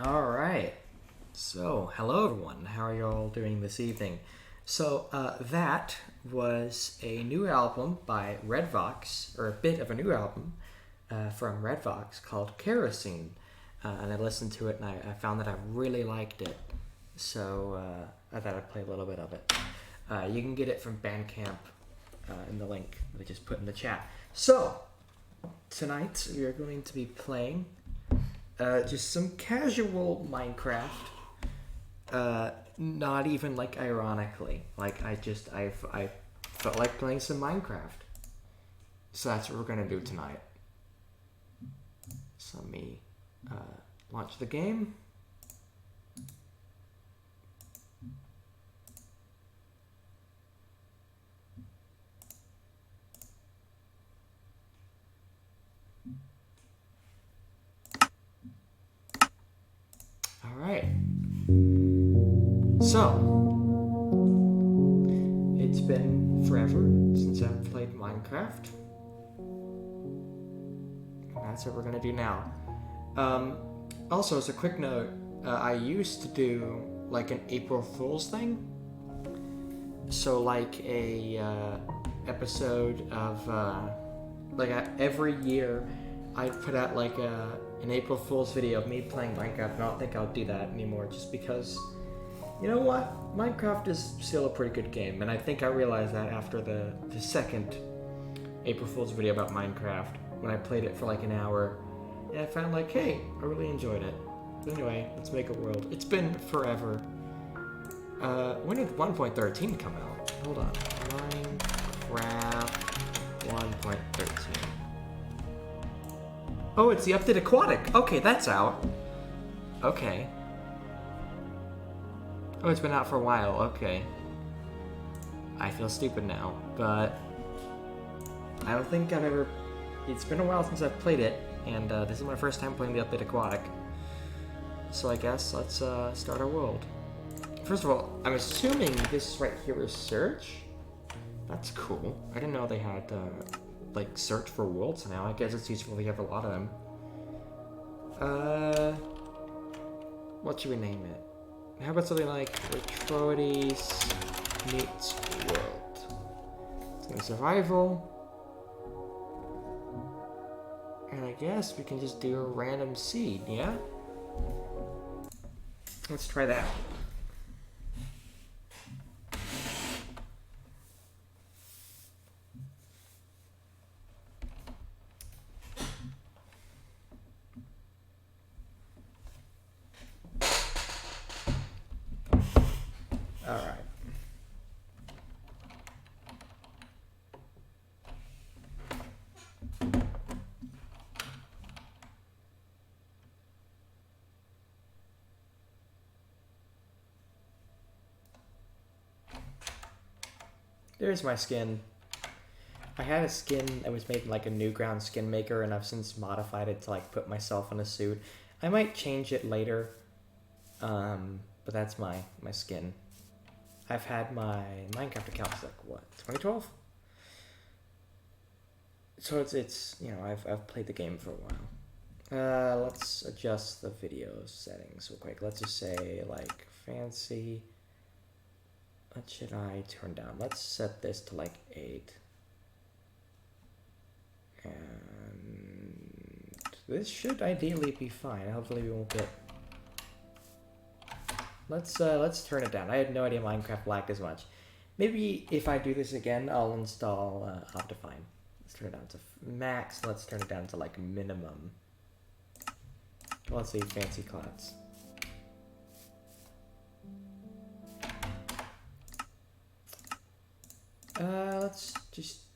Alright, so hello everyone, how are you all doing this evening? So that was a new album by Redvox, or a bit of a new album from Redvox called Kerosene. And I listened to it and I found that I really liked it. So I thought I'd play a little bit of it. You can get it from Bandcamp in the link that I just put in the chat. So, tonight we are going to be playing just some casual Minecraft. Not even like ironically. Like I felt like playing some Minecraft. So that's what we're gonna do tonight. So let me launch the game. Alright. So, it's been forever since I've played Minecraft. That's what we're gonna do now. Also, as a quick note, I used to do like an April Fool's thing. So like a episode of every year I'd put out like an April Fool's video of me playing Minecraft. And I don't think I'll do that anymore just because, you know what? Minecraft is still a pretty good game, and I think I realized that after the second April Fool's video about Minecraft, when I played it for like an hour, and I found like, hey, I really enjoyed it. But anyway, let's make a world. It's been forever. When did 1.13 come out? Hold on. Minecraft 1.13. Oh, it's the update Aquatic. Okay, that's out. Okay. Oh, it's been out for a while. Okay. I feel stupid now, but I don't think I've ever... It's been a while since I've played it, and this is my first time playing the update Aquatic. So I guess let's start our world. First of all, I'm assuming this right here is search. That's cool. I didn't know they had like search for worlds now. I guess it's useful. We have a lot of them. What should we name it? How about something like Retroity meets world? It's gonna be survival. And I guess we can just do a random seed, yeah? Let's try that. Alright. There's my skin. I had a skin that was made in like a Newground skin maker, and I've since modified it to like put myself in a suit. I might change it later, but that's my skin. I've had my Minecraft account since like what, 2012? So it's you know I've played the game for a while. Let's adjust the video settings real quick. Let's just say like fancy. What should I turn down? Let's set this to like 8. And this should ideally be fine. Hopefully we won't get... Let's turn it down. I had no idea Minecraft lagged as much. Maybe if I do this again, I'll install Optifine. Let's turn it down to max. Let's turn it down to like minimum. Let's see, fancy clouds.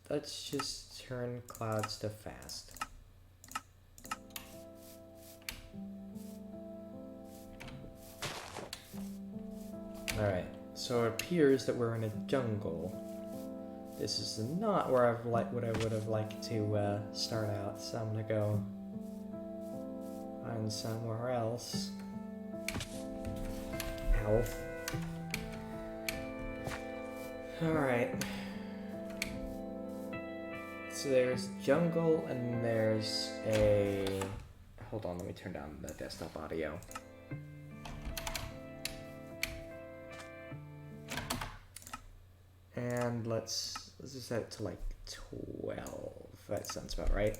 Let's just turn clouds to fast. Alright, so it appears that we're in a jungle. This is not where what I would have liked to start out, so I'm gonna go find somewhere else. Ow. Alright. So there's jungle and there's a... Hold on, let me turn down the desktop audio. And let's just set it to like 12. That sounds about right.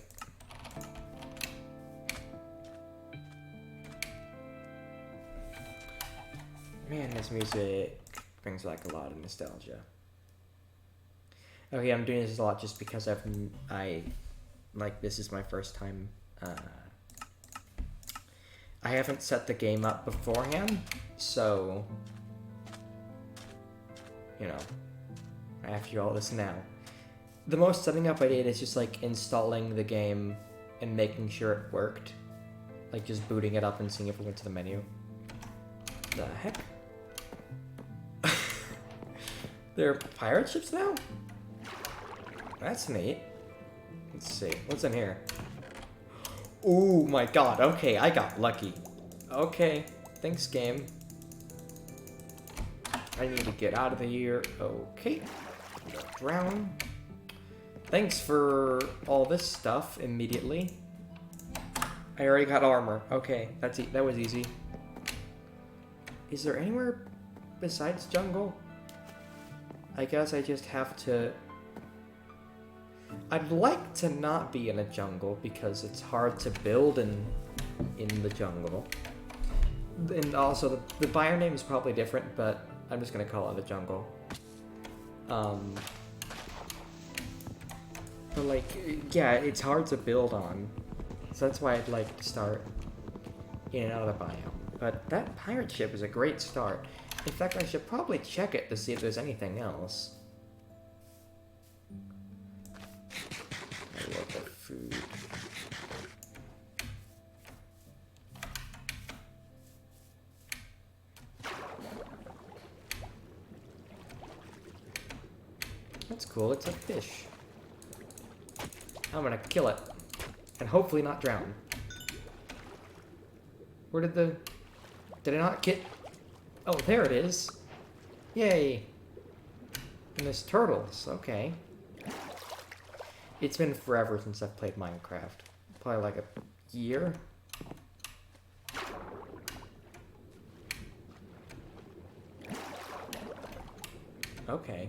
Man, this music brings back a lot of nostalgia. Okay, I'm doing this a lot just because this is my first time. I haven't set the game up beforehand, so, you know, I have to do all this now. The most setting up I did is just like installing the game and making sure it worked. Like just booting it up and seeing if it went to the menu. The heck? There are pirate ships now? That's neat. Let's see, what's in here? Oh my god, okay, I got lucky. Okay, thanks game. I need to get out of here. Okay, don't drown. Thanks for all this stuff immediately. I already got armor. Okay, that was easy. Is there anywhere besides jungle? I guess I just have to... I'd like to not be in a jungle because it's hard to build in the jungle. And also, the buyer name is probably different, but I'm just gonna call it a jungle. But like, yeah, it's hard to build on. So that's why I'd like to start in and out of the biome. But that pirate ship is a great start. In fact, I should probably check it to see if there's anything else. I love the food. That's cool, it's a fish. I'm gonna kill it. And hopefully not drown. Where did I not get... Oh, there it is. Yay. And there's turtles, okay. It's been forever since I've played Minecraft. Probably like a year. Okay.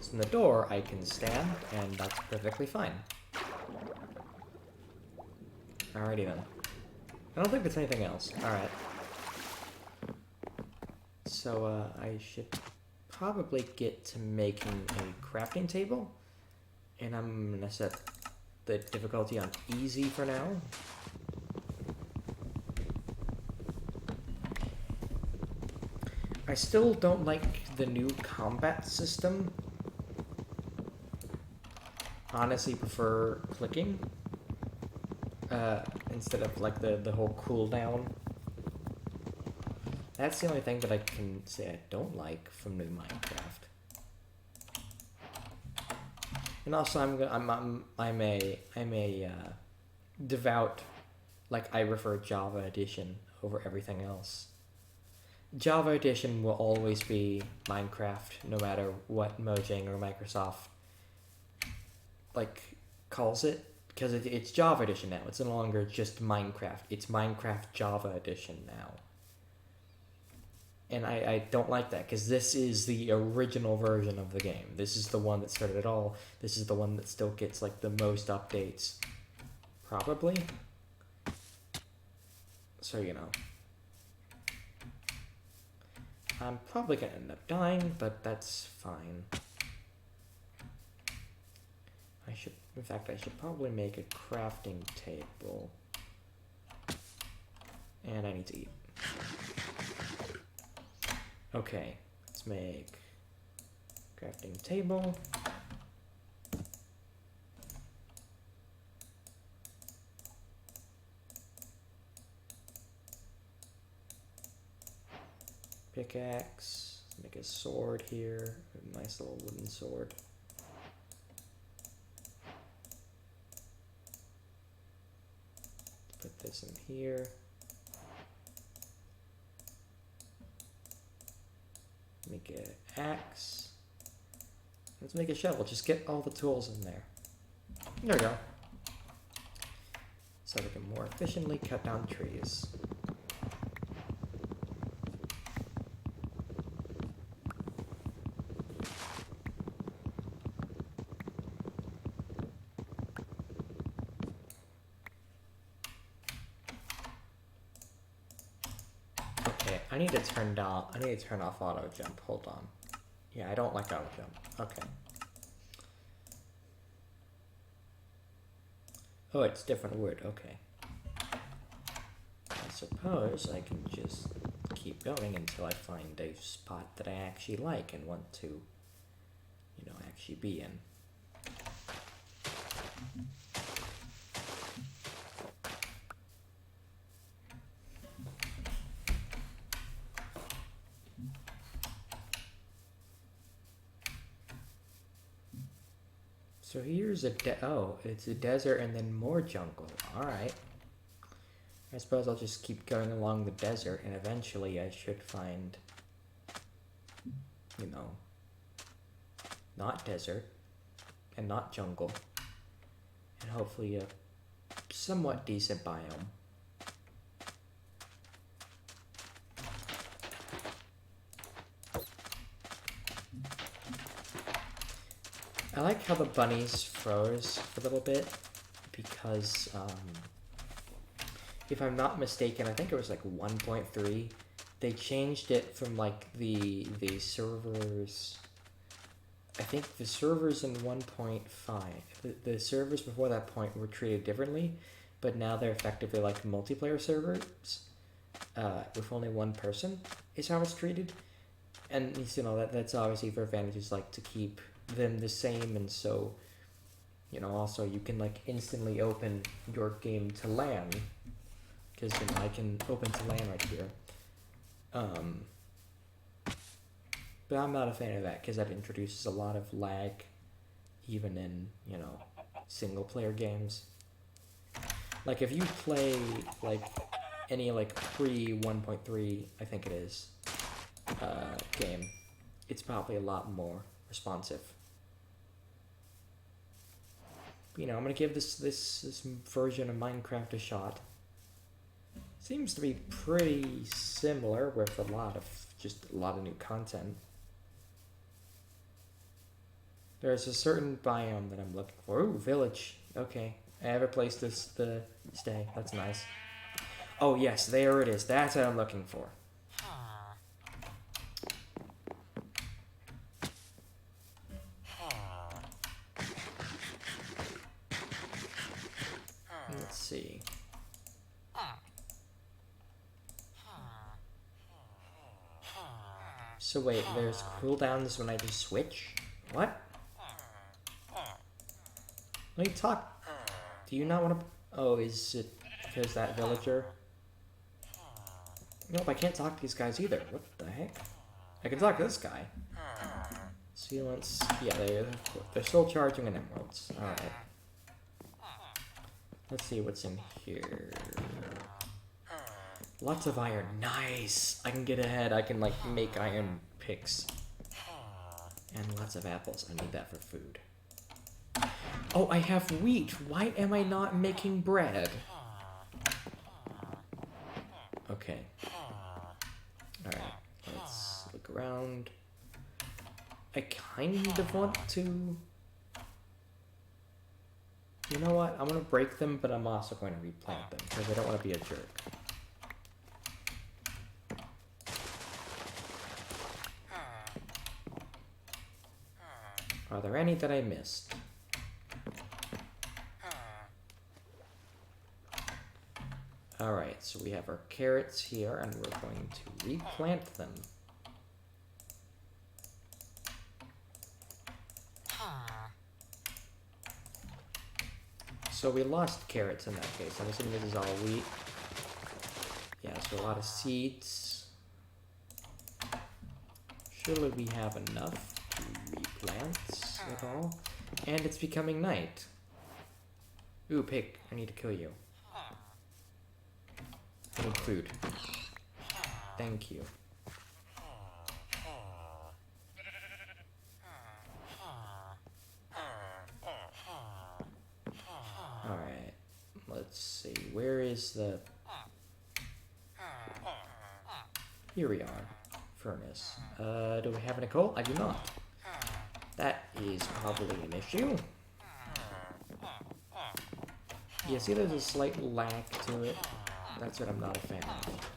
So in the door I can stand, and that's perfectly fine. Alrighty then. I don't think there's anything else. Alright. So, I should probably get to making a crafting table. And I'm gonna set the difficulty on easy for now. I still don't like the new combat system. Honestly prefer clicking. Instead of like the whole cooldown. That's the only thing that I can say I don't like from new Minecraft. And also I'm a devout, like I prefer Java Edition over everything else. Java Edition will always be Minecraft no matter what Mojang or Microsoft like calls it. Because it's Java Edition now. It's no longer just Minecraft. It's Minecraft Java Edition now. And I don't like that, because this is the original version of the game. This is the one that started it all. This is the one that still gets, like, the most updates. Probably. So, you know. I'm probably going to end up dying, but that's fine. In fact, I should probably make a crafting table. And I need to eat. Okay, let's make crafting table. Pickaxe. Let's make a sword here. A nice little wooden sword. Put this in here. Make an axe. Let's make a shovel. Just get all the tools in there. There we go. So we can more efficiently cut down trees. I need to turn off auto jump. Hold on. Yeah, I don't like auto jump. Okay. Oh, it's different word. Okay. I suppose I can just keep going until I find a spot that I actually like and want to, you know, actually be in. So here's a it's a desert and then more jungle. Alright. I suppose I'll just keep going along the desert and eventually I should find, you know, not desert and not jungle. And hopefully a somewhat decent biome. I like how the bunnies froze for a little bit because, if I'm not mistaken, I think it was like 1.3. They changed it from like the servers. I think the servers in 1.5, the servers before that point were treated differently, but now they're effectively like multiplayer servers with only one person is how it's treated. And you know that's obviously for advantages like to keep them the same, and so, you know, also you can like instantly open your game to LAN, because, you know, I can open to LAN right here. But I'm not a fan of that because that introduces a lot of lag even in, you know, single player games. Like if you play like any like pre 1.3, I think it is, game, it's probably a lot more responsive. You know, I'm gonna give this version of Minecraft a shot. Seems to be pretty similar with a lot of new content. There's a certain biome that I'm looking for. Ooh, village. Okay, I have a place to stay. That's nice. Oh yes, there it is. That's what I'm looking for. Let's see. So wait, there's cooldowns when I just switch? What? Let me talk. Do you not want to... Oh, is it because that villager? Nope, I can't talk to these guys either. What the heck? I can talk to this guy. Sealants... Yeah, they're still charging in emeralds. Alright. Let's see what's in here. Lots of iron. Nice! I can get ahead. I can, like, make iron picks. And lots of apples. I need that for food. Oh, I have wheat. Why am I not making bread? Okay. Alright. Let's look around. I kind of want to... You know what? I'm going to break them, but I'm also going to replant them, because I don't want to be a jerk. Are there any that I missed? Alright, so we have our carrots here, and we're going to replant them. So we lost carrots in that case. I'm assuming this is all wheat. Yeah, so a lot of seeds. Surely we have enough to replant at all. And it's becoming night. Ooh, pig. I need to kill you. I need food. Thank you. Alright. Let's see. Where is the... Here we are. Furnace. Do we have any coal? I do not. That is probably an issue. Yeah, see there's a slight lag to it. That's what I'm not a fan of.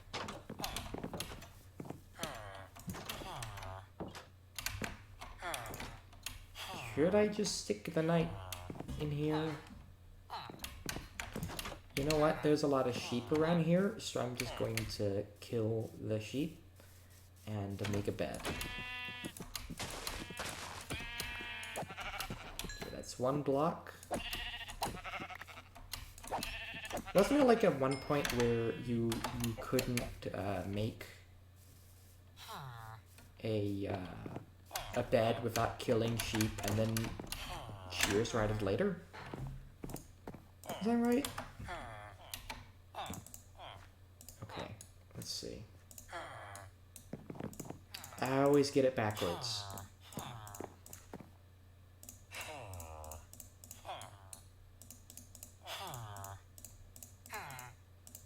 Should I just stick the night in here? You know what? There's a lot of sheep around here, so I'm just going to kill the sheep and make a bed. Okay, that's one block. Wasn't there like at one point where you couldn't make a bed without killing sheep and then shears were added later? Is that right? Okay, let's see. I always get it backwards.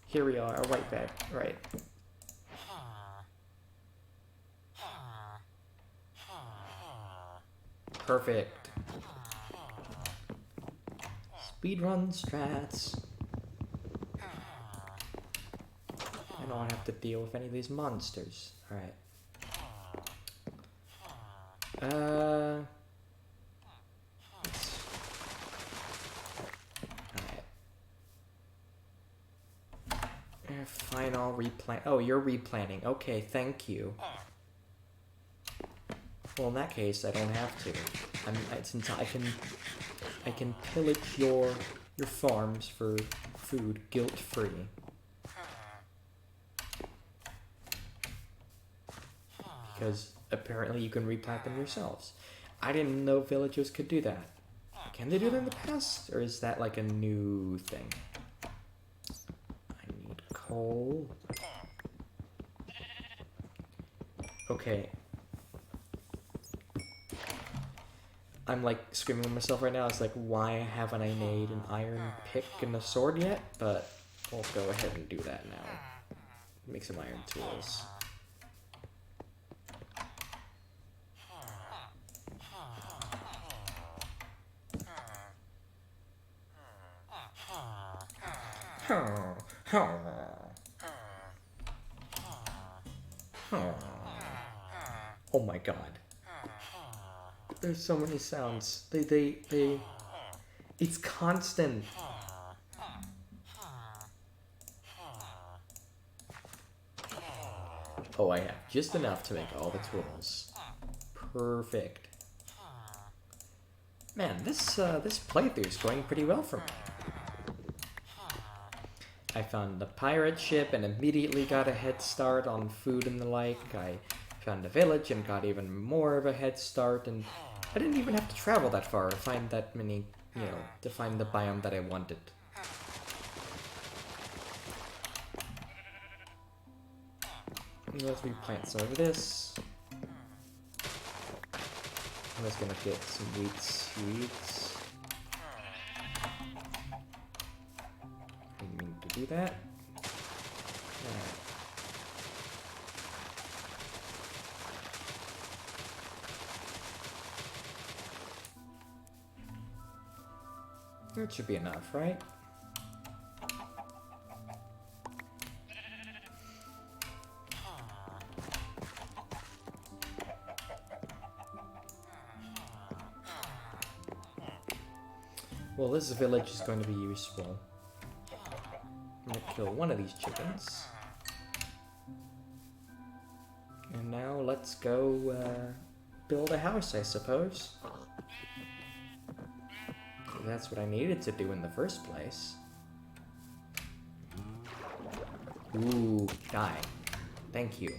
Here we are, a white bed, right. Perfect. Speedrun strats. I don't have to deal with any of these monsters. Alright. Alright. Final replant. Oh, you're replanting. Okay, thank you. Well, in that case, I don't have to. Since I can pillage your farms for food guilt-free. Because apparently you can replant them yourselves. I didn't know villagers could do that. Can they do that in the past? Or is that like a new thing? I need coal. Okay. I'm like screaming at myself right now. It's like, why haven't I made an iron pick and a sword yet? But I'll go ahead and do that now. Make some iron tools. Oh my god. There's so many sounds. It's constant. Oh, I have just enough to make all the tools. Perfect. Man, this playthrough is going pretty well for me. I found the pirate ship and immediately got a head start on food and the like. I found a village and got even more of a head start, and I didn't even have to travel that far to find that many, to find the biome that I wanted. Let's replant some of this. I'm just gonna get some wheat seeds. Didn't mean to do that. Alright. That should be enough, right? Well, this village is going to be useful. I'm gonna kill one of these chickens. And now let's go build a house, I suppose. That's what I needed to do in the first place. Ooh, die. Thank you.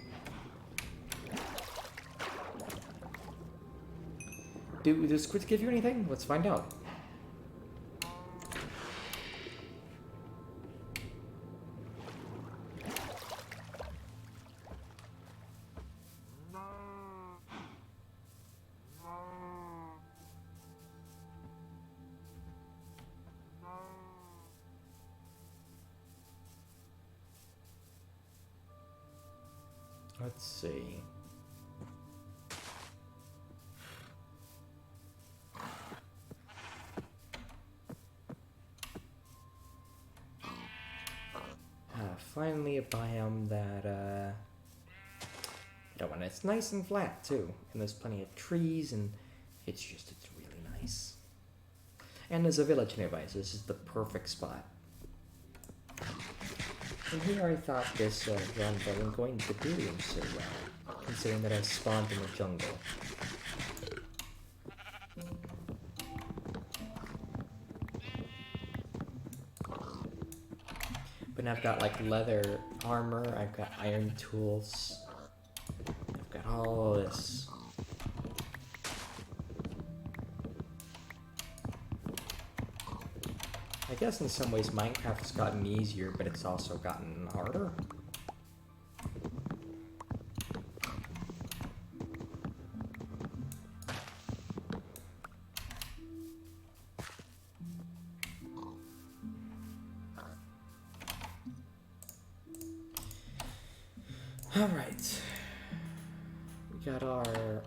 Do squids give you anything? Let's find out. Let's see. Finally a biome that I don't want. It's nice and flat too, and there's plenty of trees, and it's really Nice. And there's a village nearby, so this is the perfect spot. And here I thought this run wasn't going to do so well, considering that I spawned in the jungle. But now I've got like leather armor, I've got iron tools, I've got all this. I guess in some ways Minecraft has gotten easier, but it's also gotten harder. Alright. We got our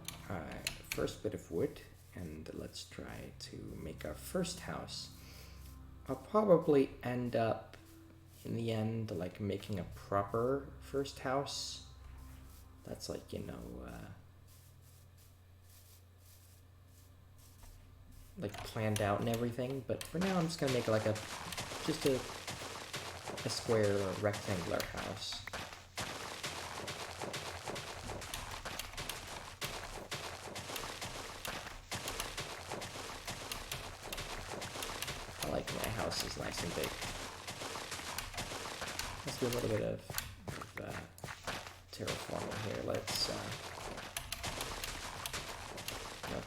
first bit of wood, and let's try to make our first house. I'll probably end up, in the end, like making a proper first house. That's like, you know, like planned out and everything. But for now, I'm just gonna make like just a square or rectangular house. I like my house is nice and big. Let's do a little bit of terraforming here. Let's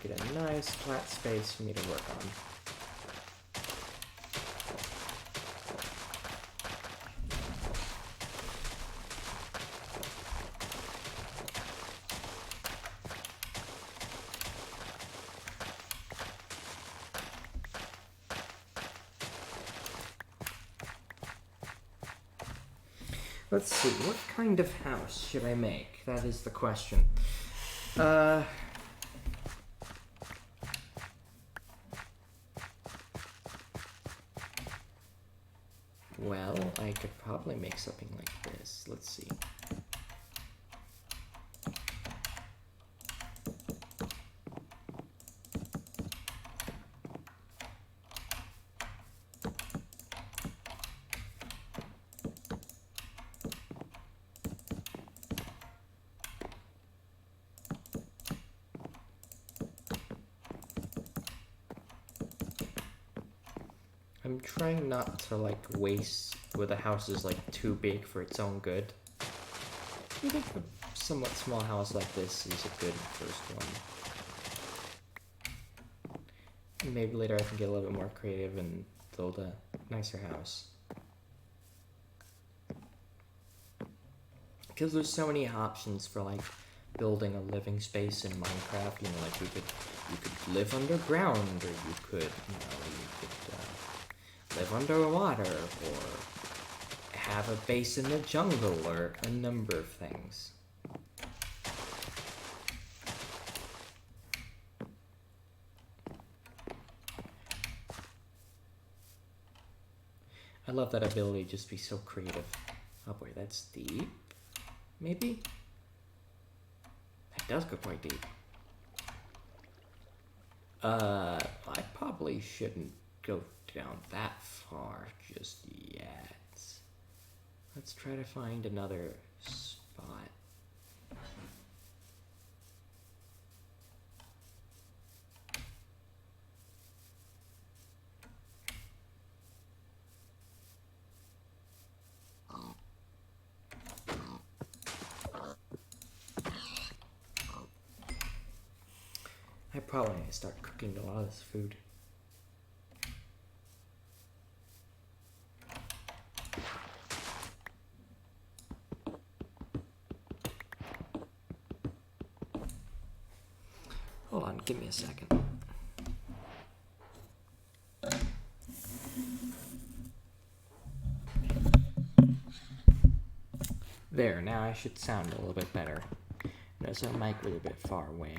get a nice flat space for me to work on. Let's see, what kind of house should I make? That is the question. Well, I could probably make something like this. Let's see. I'm trying not to like waste where the house is like too big for its own good. I think a somewhat small house like this is a good first one. And maybe later I can get a little bit more creative and build a nicer house. Because there's so many options for like building a living space in Minecraft. You know, like you could live underground, or you could, live underwater, or have a base in the jungle, or a number of things. I love that ability to just be so creative. Oh boy, that's deep. Maybe? That does go quite deep. I probably shouldn't go down that far just yet. Let's try to find another spot. I probably need to start cooking a lot of this food. Hold on, give me a second. There, now I should sound a little bit better. Notice that mic was a bit far away.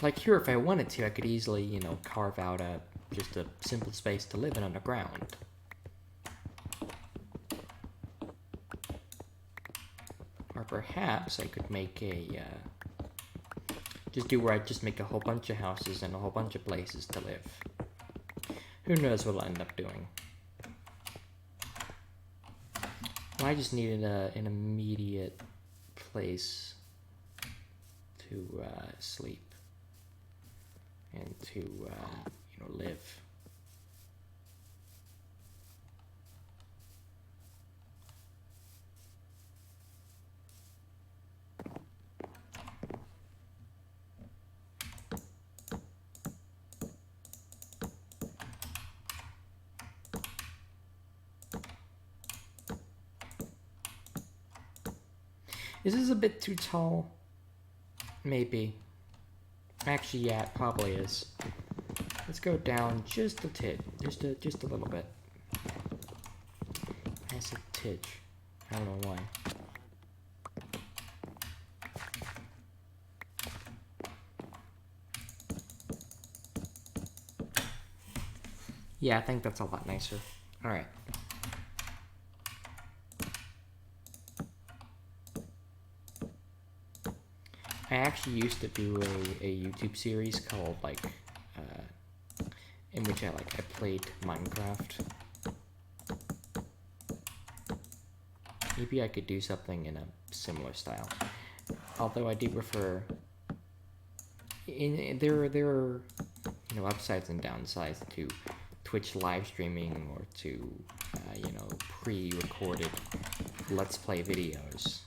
Like here, if I wanted to, I could easily, carve out just a simple space to live in underground. Or perhaps I could make a, just do where I just make a whole bunch of houses and a whole bunch of places to live. Who knows what I'll end up doing. I just needed an immediate place to sleep and to, you know, live. Is this a bit too tall? Maybe. Actually, yeah, it probably is. Let's go down just a tid. Just a little bit. I said tidge. I don't know why. Yeah, I think that's a lot nicer. Alright. I actually used to do a YouTube series called, like, in which I played Minecraft. Maybe I could do something in a similar style. Although I do prefer... there are, you know, upsides and downsides to Twitch live streaming or to, you know, pre-recorded Let's Play videos.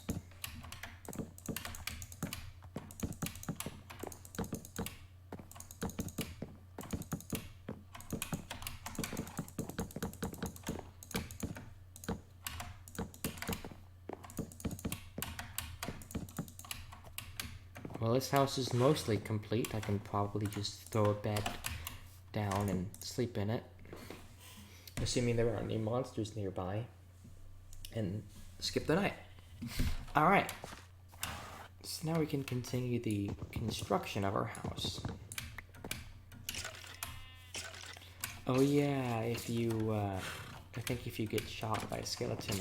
Well, this house is mostly complete. I can probably just throw a bed down and sleep in it. Assuming there aren't any monsters nearby. And skip the night. Alright. So now we can continue the construction of our house. Oh yeah, if you, I think if you get shot by a skeleton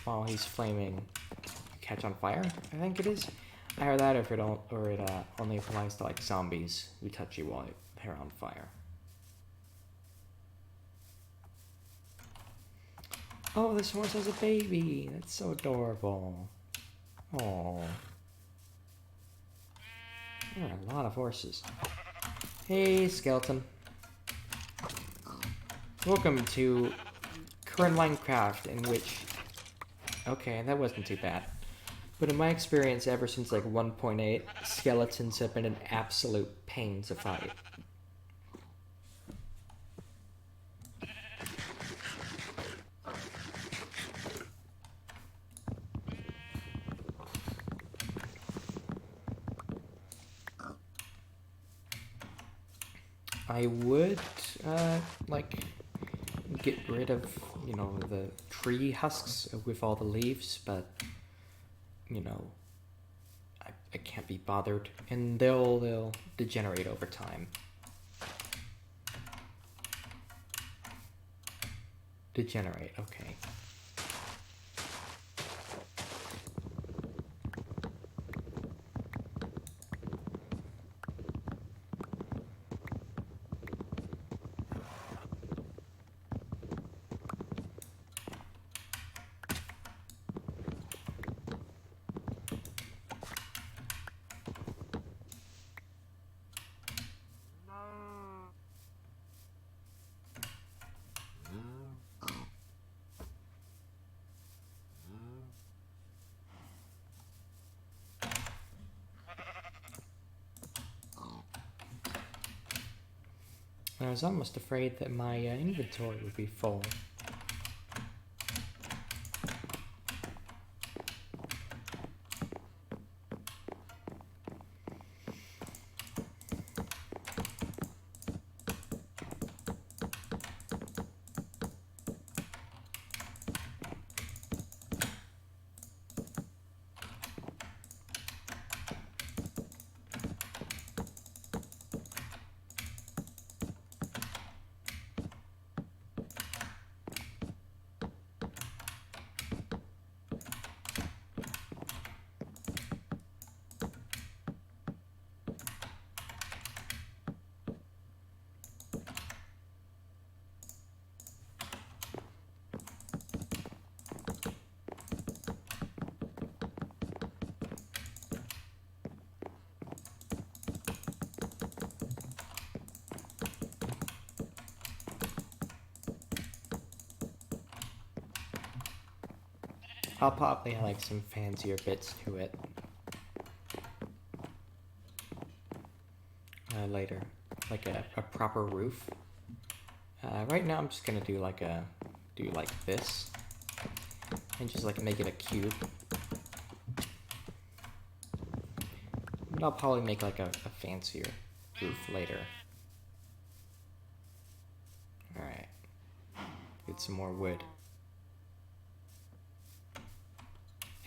while he's flaming, you catch on fire, I think it is. Either that, or if it don't, or it only applies to like zombies who touch you while they're on fire. Oh, this horse has a baby. That's so adorable. Oh, there are a lot of horses. Hey, skeleton. Welcome to current Minecraft, in which, okay, that wasn't too bad. But in my experience, ever since like 1.8, skeletons have been an absolute pain to fight. I would, like, get rid of, you know, the tree husks with all the leaves, but, you know, I can't be bothered, and they'll degenerate over time. Degenerate, okay. I was almost afraid that my inventory would be full. I'll probably add like some fancier bits to it later, like a proper roof. Right now I'm just gonna do like this, and just like make it a cube. But I'll probably make like a fancier roof later. Alright. Get some more wood.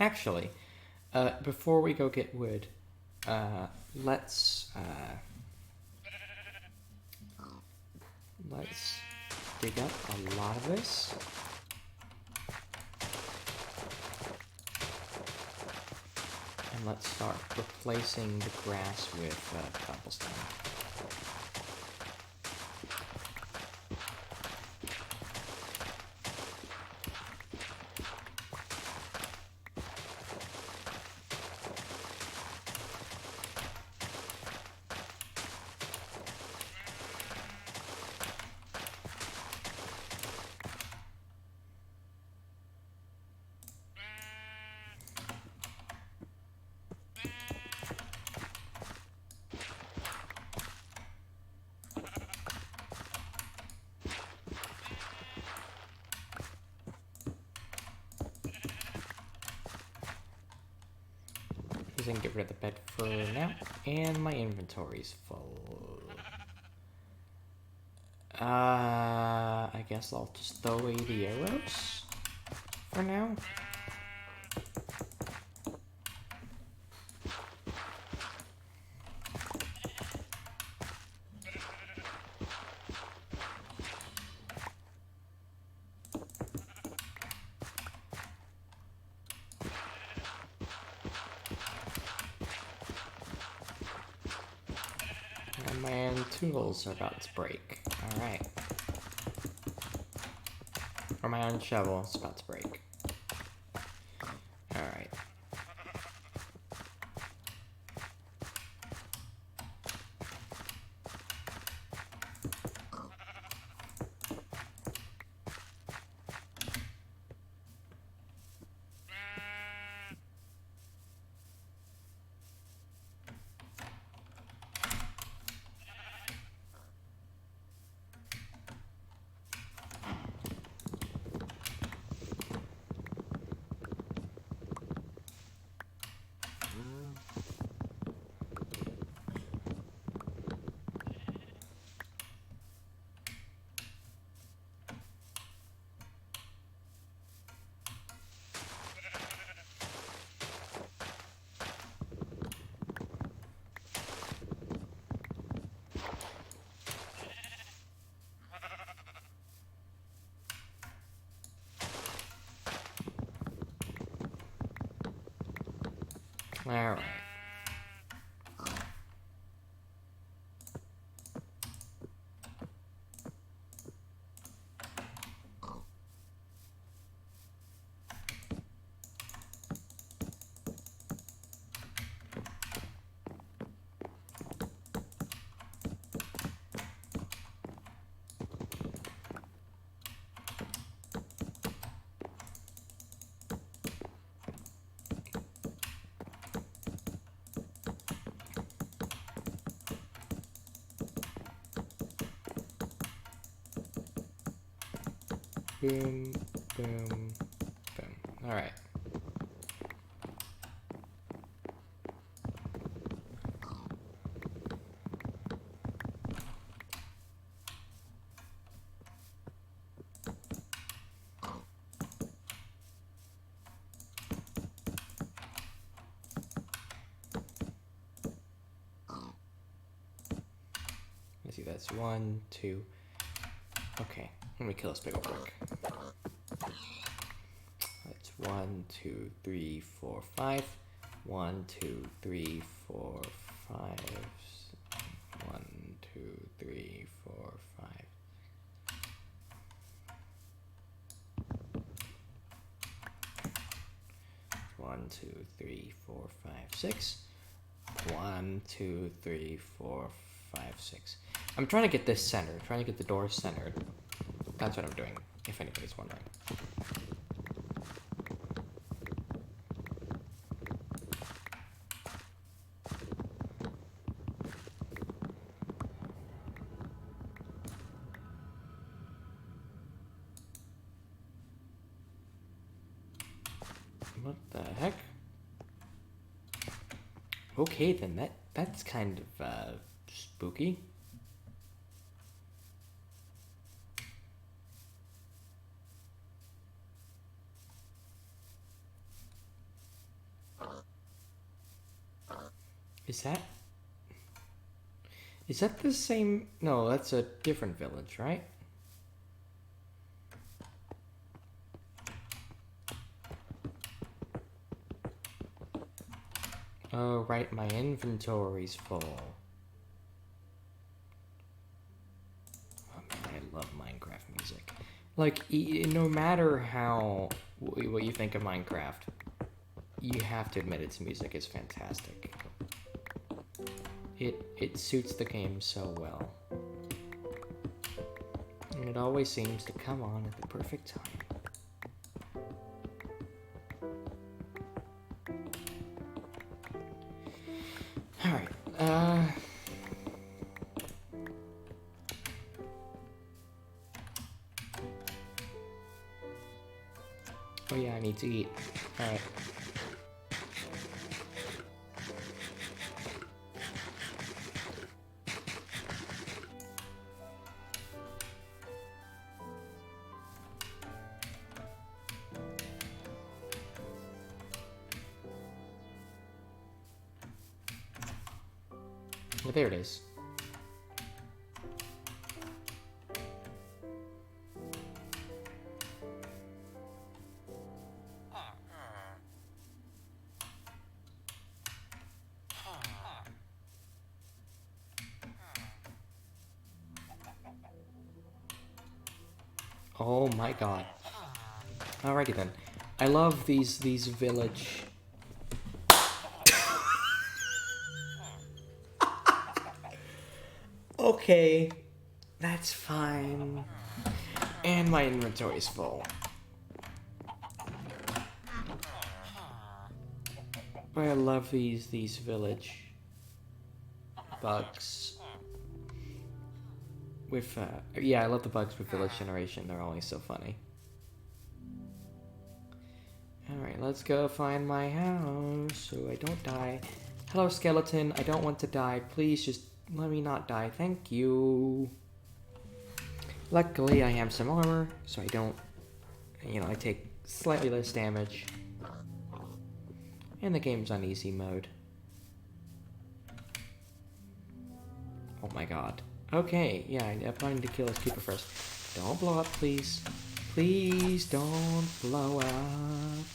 Actually, before we go get wood, let's dig up a lot of this. And let's start replacing the grass with cobblestone. I can get rid of the bed for now, and my inventory's full. I guess I'll just throw away the arrows for now. And tools are about to break. Alright. Or my iron shovel is about to break. Alright. Alright. Boom, boom, boom. Alright. Let's see, that's 1, 2. Okay, let me kill this pig real quick. That's 1, 2, 3, 4, 5. 1, 2, 3, 4, 5. 1, 2, 3, 4, 5. 1, 2, 3, 4, 5, 6. 1, 2, 3, 4, 5, 6. I'm trying to get this centered. Trying to get the door centered. That's what I'm doing, if anybody's wondering. What the heck? Okay, then that's kind of spooky. Is that the same? No, that's a different village, right? Oh, right, my inventory's full. Oh man, I love Minecraft music. Like, no matter what you think of Minecraft, you have to admit its music is fantastic. It suits the game so well. And it always seems to come on at the perfect time. Alright, oh yeah, I need to eat. Alright. Well, there it is. Oh my god. Alrighty then. I love these village... Okay, that's fine. And my inventory's full. But I love these village bugs. With, yeah, I love the bugs with village generation. They're always so funny. Alright, let's go find my house so I don't die. Hello, skeleton. I don't want to die. Please just let me not die. Thank you. Luckily, I have some armor, so I don't, I take slightly less damage. And the game's on easy mode. Oh my god. Okay, yeah, I'm planning to kill this creeper first. Don't blow up, please. Please don't blow up.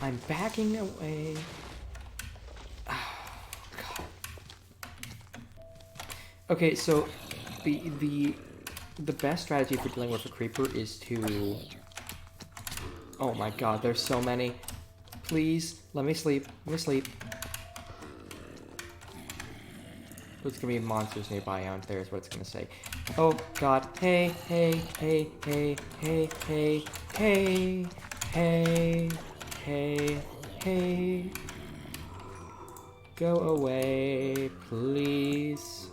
I'm backing away. Oh, god. Okay, so the best strategy for dealing with a creeper is to... Oh my god, there's so many. Please, let me sleep. Let me sleep. There's gonna be monsters nearby out there is what it's gonna say. Oh god. Hey, hey, hey, hey, hey, hey, hey, hey, hey, hey. Go away, please.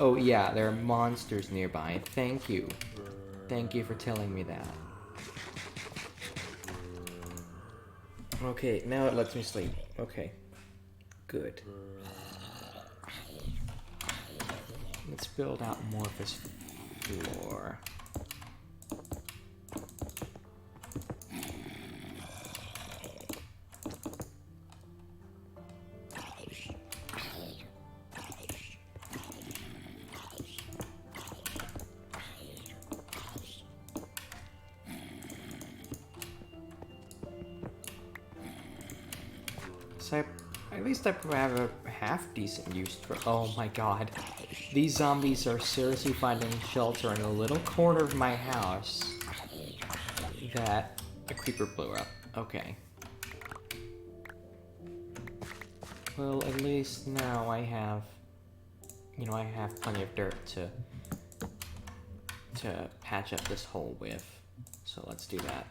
Oh yeah, there are monsters nearby. Thank you. Thank you for telling me that. Okay, now it lets me sleep. Okay. Good. Let's build out more of this floor. So at least I have a half decent use for. Oh my god. These zombies are seriously finding shelter in a little corner of my house that a creeper blew up. Okay. Well, at least now I have, I have plenty of dirt to patch up this hole with. So let's do that.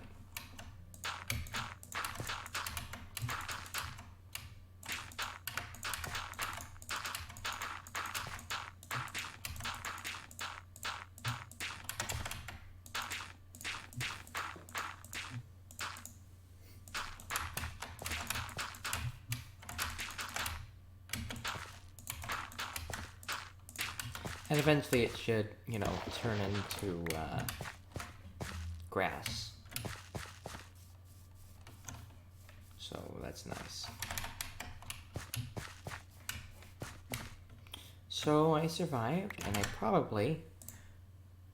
And eventually it should, you know, turn into grass. So that's nice. So I survived, and I probably,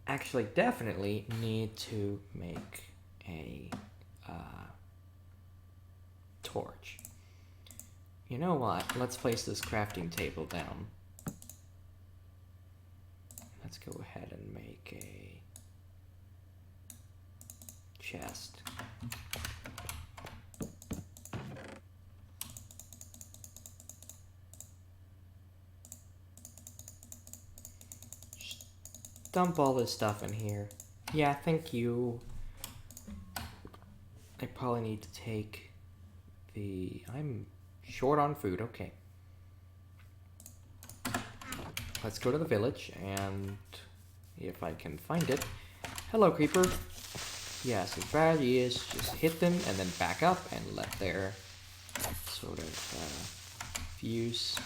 actually definitely need to make a torch. You know what? Let's place this crafting table down. Let's go ahead and make a chest. Just dump all this stuff in here. Yeah, thank you. I probably need to take the... I'm short on food, okay. Let's go to the village, and if I can find it. Hello, creeper. Yes, the strategy is just hit them and then back up and let their sort of fuse.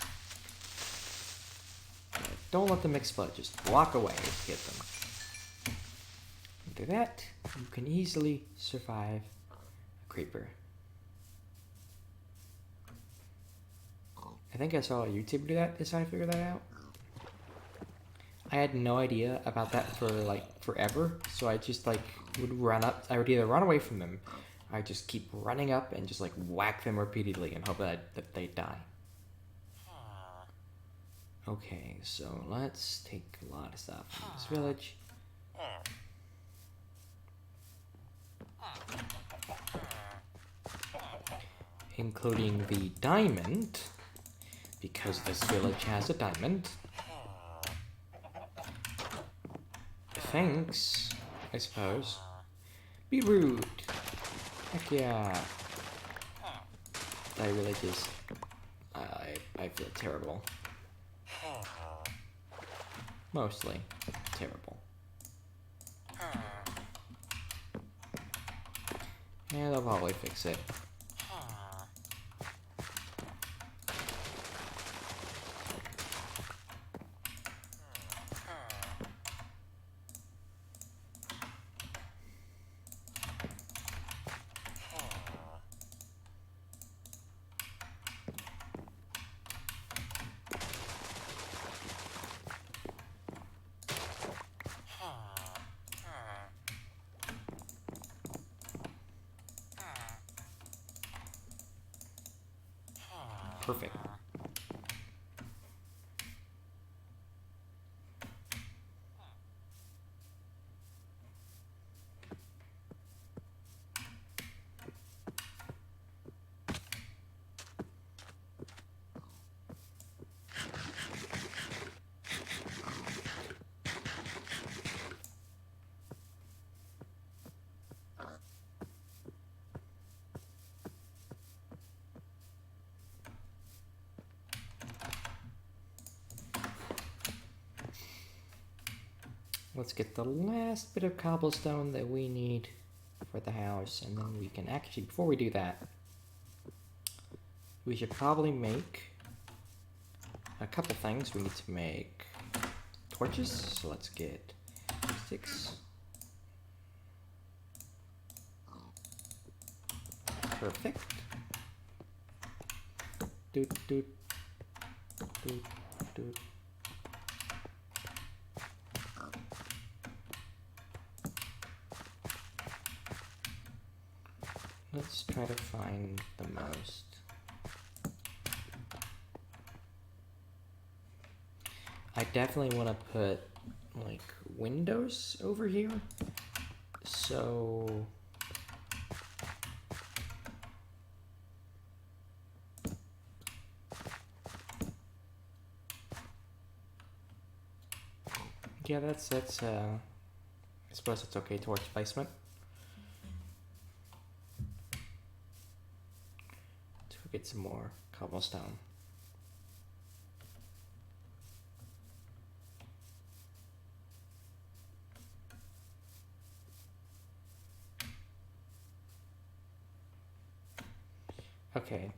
Don't let them explode, just walk away and hit them. Do that, you can easily survive a creeper. I think I saw a YouTuber do that. Did I figure that out? I had no idea about that for like forever, so I just like would run up. I would either run away from them, or I'd just keep running up and just like whack them repeatedly and hope that they die. Okay, so let's take a lot of stuff from this village. Including the diamond, because this village has a diamond. Thanks, I suppose. Be rude. Heck yeah. I really just... I feel terrible. Mostly terrible. Yeah, they'll probably fix it. Perfect. Let's get the last bit of cobblestone that we need for the house, and then we can actually, before we do that, we should probably make a couple things. We need to make torches, so let's get 6. Perfect. Doot, doot, doot, doot. Let's try to find the most. I definitely want to put like windows over here. So yeah, that's I suppose it's okay. Torch placement. Get some more cobblestone. Okay.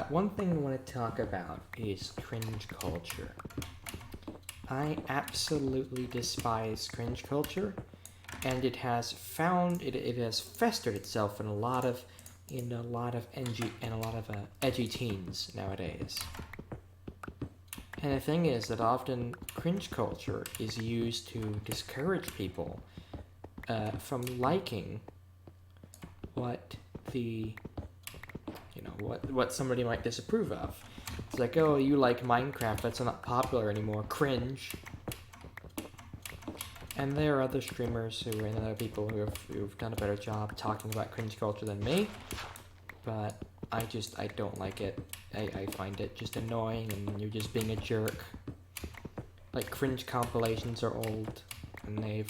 One thing I want to talk about is cringe culture. I absolutely despise cringe culture, and it has festered itself in a lot of edgy teens nowadays. And the thing is that often cringe culture is used to discourage people from liking what what somebody might disapprove of. It's like, oh, you like Minecraft, that's not popular anymore, cringe. And there are other streamers and other people who've done a better job talking about cringe culture than me, but I don't like it. I find it just annoying, and you're just being a jerk. Like, cringe compilations are old, and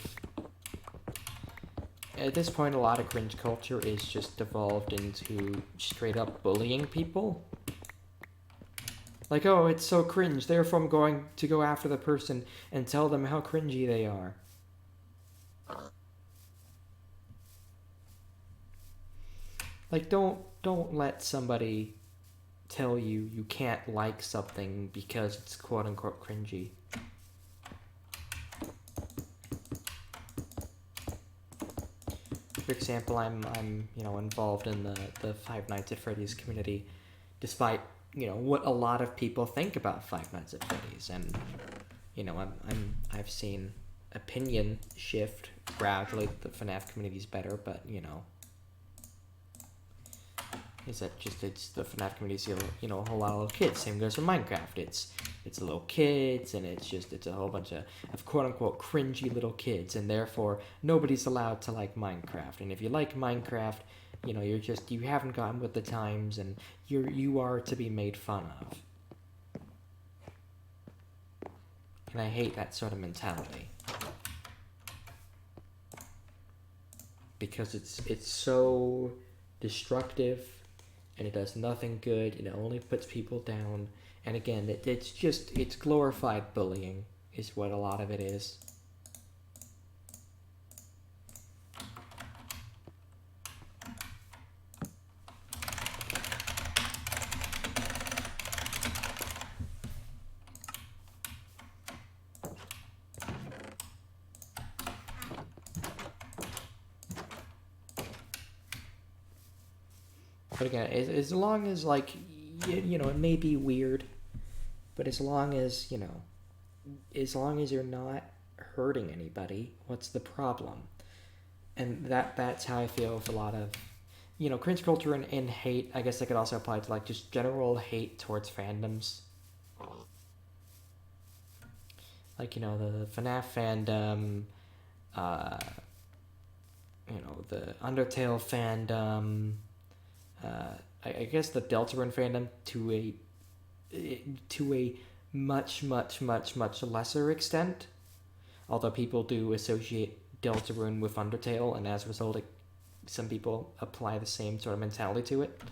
at this point, a lot of cringe culture is just devolved into straight up bullying people. Like, oh, it's so cringe, therefore I'm going to go after the person and tell them how cringy they are. Like, don't let somebody tell you can't like something because it's quote unquote cringy. For example, I'm involved in the Five Nights at Freddy's community, despite what a lot of people think about Five Nights at Freddy's, and I've seen opinion shift gradually. The FNAF community is better, but is that just it's the FNAF community is a whole lot of little kids. Same goes for Minecraft. It's little kids, and it's a whole bunch of quote unquote cringy little kids, and therefore nobody's allowed to like Minecraft. And if you like Minecraft, you haven't gotten with the times, and you are to be made fun of. And I hate that sort of mentality, because it's so destructive, and it does nothing good. It only puts people down. And again, it's glorified bullying is what a lot of it is. But again, as long as, like, it may be weird, but as long as you're not hurting anybody, what's the problem? And that's how I feel with a lot of, cringe culture and hate. I guess that could also apply to, like, just general hate towards fandoms. Like, the FNAF fandom, the Undertale fandom, I guess the Deltarune fandom to a much lesser extent. Although people do associate Deltarune with Undertale, and as a result, some people apply the same sort of mentality to it.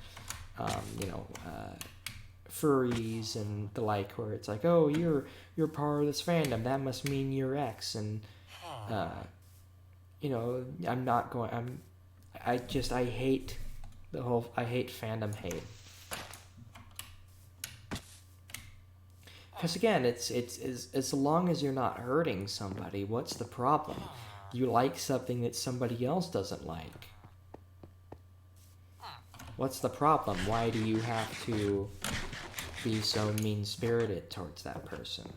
Furries and the like, where it's like, oh, you're part of this fandom, that must mean you're X, and I'm not going. I hate I hate fandom hate. Because again, it's as long as you're not hurting somebody, what's the problem? You like something that somebody else doesn't like. What's the problem? Why do you have to be so mean-spirited towards that person?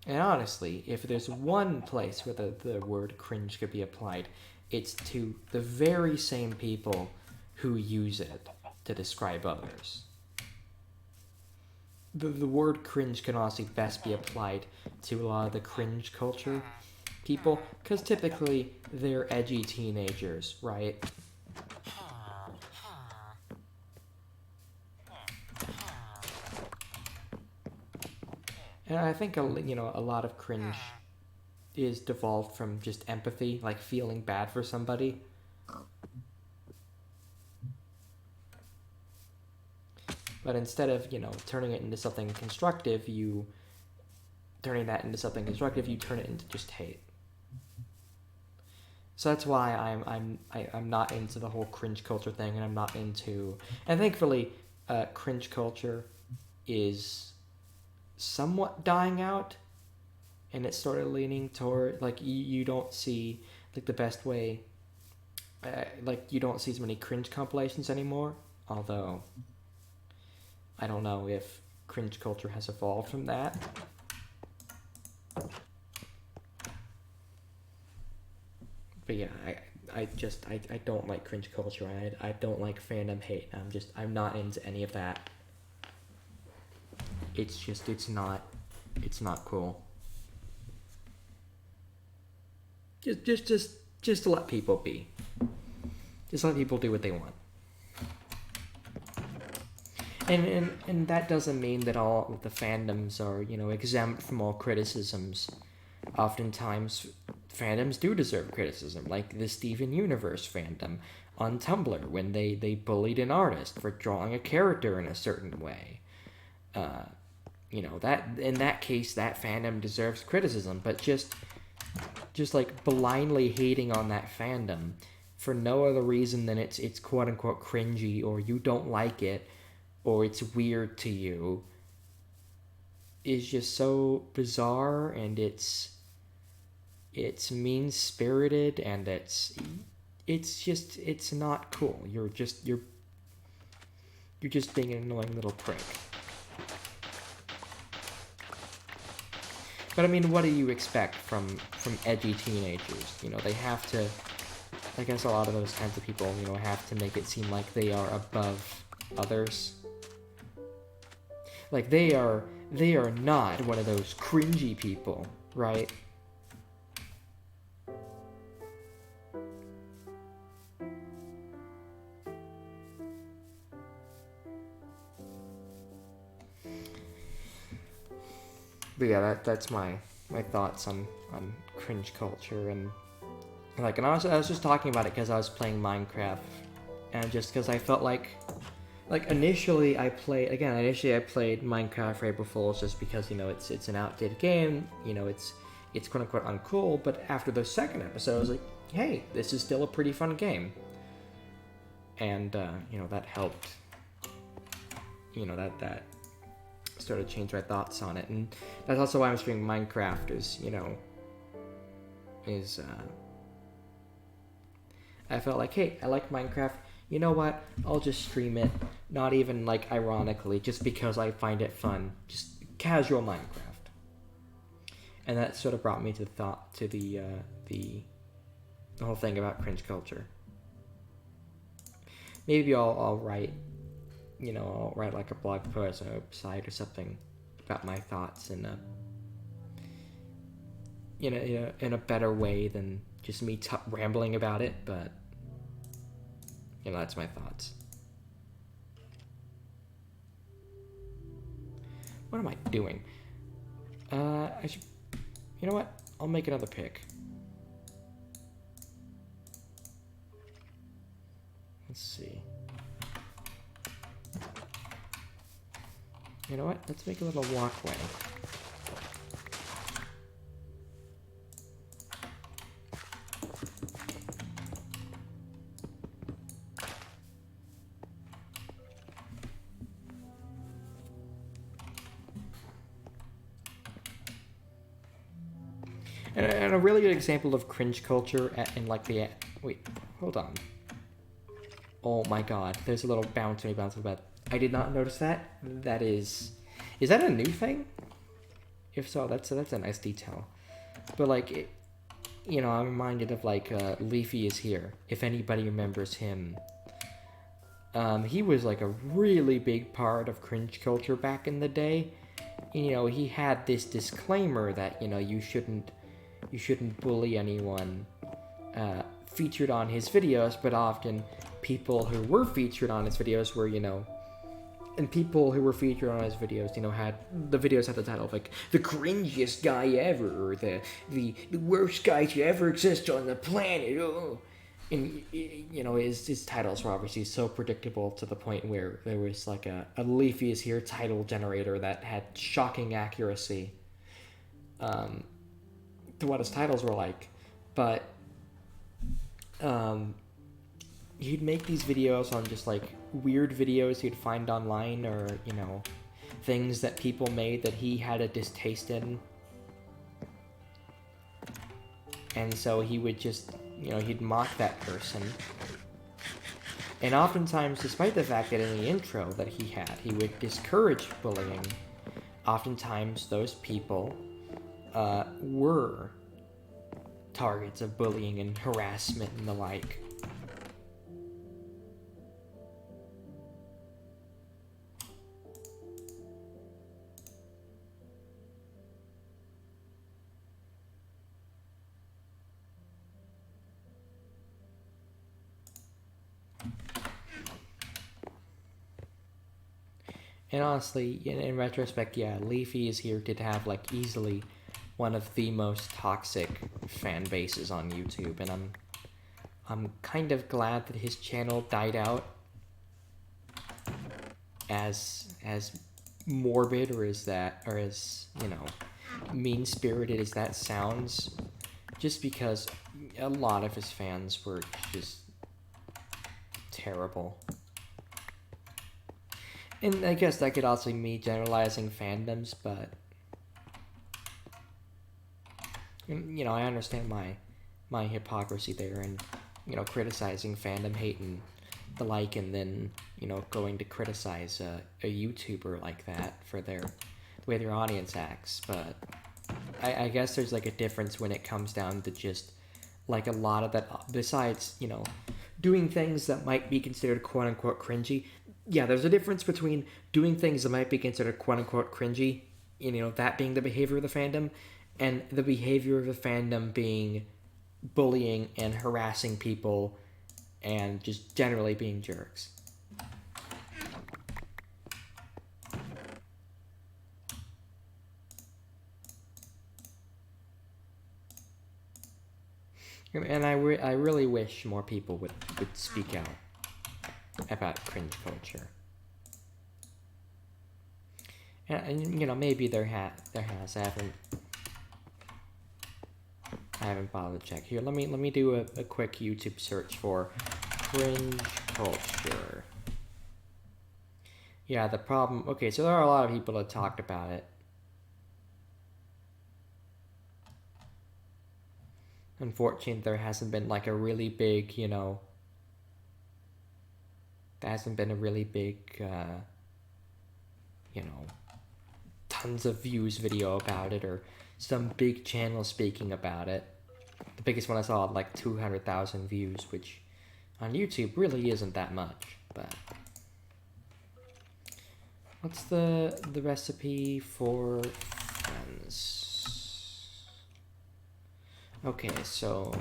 And honestly, if there's one place where the word cringe could be applied, it's to the very same people who use it to describe others. The word cringe can honestly best be applied to a lot of the cringe culture people, because typically they're edgy teenagers, right? And I think a lot of cringe is devolved from just empathy, like feeling bad for somebody. But instead of, turning it into something constructive, you turn it into just hate. So that's why I'm not into the whole cringe culture thing, and I'm not into. And thankfully, cringe culture is somewhat dying out, and it's sort of leaning toward like you don't see like the best way. Like you don't see as many cringe compilations anymore. Although I don't know if cringe culture has evolved from that. But yeah, I don't like cringe culture. I don't like fandom hate. I'm not into any of that. It's not cool. Just to let people be. Just let people do what they want. And that doesn't mean that all of the fandoms are, exempt from all criticisms. Oftentimes, fandoms do deserve criticism, like the Steven Universe fandom on Tumblr, when they bullied an artist for drawing a character in a certain way. That in that case, that fandom deserves criticism, but just like blindly hating on that fandom for no other reason than it's quote unquote cringy, or you don't like it, or it's weird to you, is just so bizarre, and it's mean-spirited, and it's not cool. You're just being an annoying little prick. But I mean, what do you expect from edgy teenagers? They have to, I guess a lot of those kinds of people, have to make it seem like they are above others. Like they are not one of those cringy people, right? But yeah, that's my thoughts on cringe culture, and I was just talking about it because I was playing Minecraft, and just because I felt like initially I played Minecraft right before, just because it's an outdated game, it's quote unquote uncool. But after the second episode, I was like, hey, this is still a pretty fun game, and that helped. That started to change my thoughts on it, and that's also why I'm streaming Minecraft. I felt like, hey, I like Minecraft. You know what? I'll just stream it. Not even ironically, just because I find it fun. Just casual Minecraft. And that sort of brought me to the whole thing about cringe culture. Maybe I'll write. I'll write a blog post on a website or something about my thoughts in a better way than just me rambling about it. But that's my thoughts. What am I doing? I should. You know what? I'll make another pick. Let's see. You know what? Let's make a little walkway. And a really good example of cringe culture wait, hold on. Oh my god, there's a little bouncy bed. I did not notice that. Is that a new thing? If so, that's a nice detail. But I'm reminded of Leafy is Here. If anybody remembers him, he was a really big part of cringe culture back in the day. He had this disclaimer that you shouldn't bully anyone featured on his videos, but often people who were featured on his videos were and people who were featured on his videos, had the title of the cringiest guy ever, or the worst guy to ever exist on the planet. Oh. And his titles were obviously so predictable to the point where there was a Leafy is Here title generator that had shocking accuracy to what his titles were like. But he'd make these videos on just weird videos he'd find online, or things that people made that he had a distaste in. And so he would just, he'd mock that person. And oftentimes, despite the fact that in the intro that he would discourage bullying, oftentimes those people were targets of bullying and harassment and the like. And honestly, in retrospect, yeah, Leafy is here to have like easily one of the most toxic fan bases on YouTube, and I'm kind of glad that his channel died out. As morbid or as mean-spirited as that sounds, just because a lot of his fans were just terrible. And I guess that could also be me generalizing fandoms, but I understand my hypocrisy there, and criticizing fandom hate and the like, and then going to criticize a YouTuber like that for the way their audience acts. But I guess there's like a difference when it comes down to just like a lot of that, besides doing things that might be considered quote unquote cringy. Yeah, there's a difference between doing things that might be considered quote unquote cringy, that being the behavior of the fandom, and the behavior of the fandom being bullying and harassing people and just generally being jerks. And I really wish more people would speak out about cringe culture. And maybe there has. I haven't bothered to check. Here, let me do a quick YouTube search for cringe culture. Yeah, the problem. Okay, so there are a lot of people that talked about it. Unfortunately, there hasn't been like a really big, there hasn't been a really big, tons of views video about it, or some big channel speaking about it. The biggest one I saw had like 200,000 views, which on YouTube really isn't that much, but what's the recipe for friends? Okay, so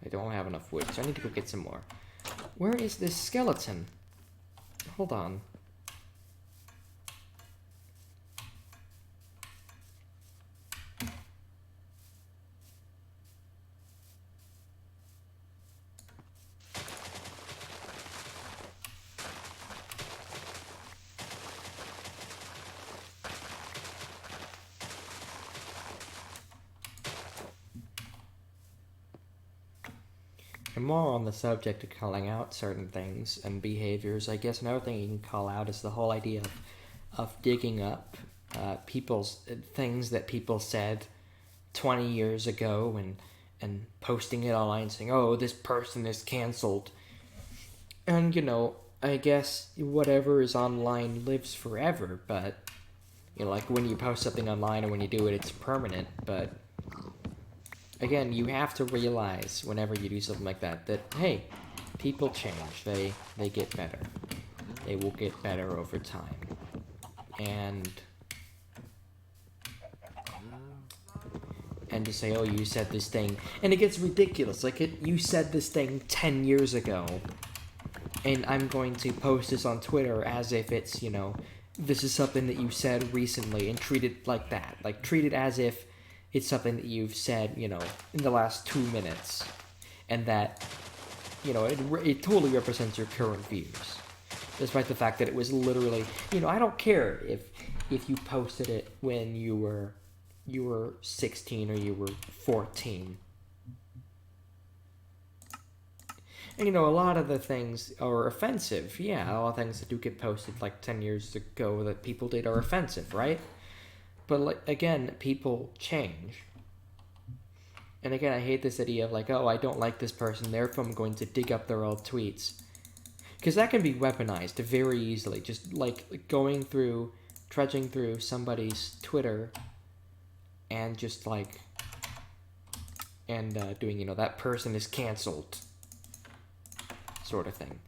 I don't have enough wood, so I need to go get some more. Where is this skeleton? Hold on. And more on the subject of calling out certain things and behaviors, I guess another thing you can call out is the whole idea of digging up people's things that people said 20 years ago and posting it online saying, oh, this person is canceled. And, I guess whatever is online lives forever, but, like when you post something online and when you do it, it's permanent, but again, you have to realize whenever you do something like that, hey, people change. They get better. They will get better over time. And to say, oh, you said this thing, and it gets ridiculous. Like, you said this thing 10 years ago, and I'm going to post this on Twitter as if it's, this is something that you said recently, and treat it like that. Like, treat it as if it's something that you've said, in the last 2 minutes, and that, it totally represents your current views, despite the fact that it was literally, I don't care if you posted it when you were 16 or you were 14. And, you know, a lot of the things are offensive. Yeah, a lot of things that do get posted like 10 years ago that people did are offensive, right? But, like, again, people change. And again, I hate this idea of like, oh, I don't like this person, therefore I'm going to dig up their old tweets. Because that can be weaponized very easily. Just like trudging through somebody's Twitter and just like, and doing, you know, that person is canceled sort of thing.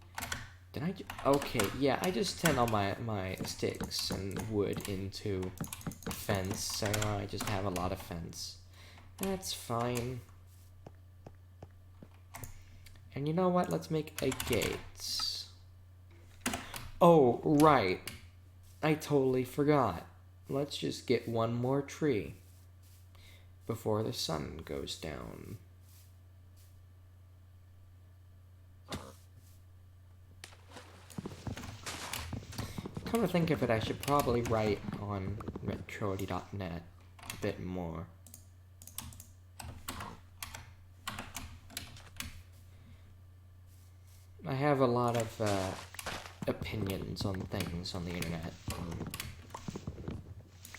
Okay, yeah, I just turned all my sticks and wood into fence, so I just have a lot of fence. That's fine. And you know what? Let's make a gate. Oh, right. I totally forgot. Let's just get one more tree before the sun goes down. Come to think of it, I should probably write on Retroity.net a bit more. I have a lot of opinions on things on the internet.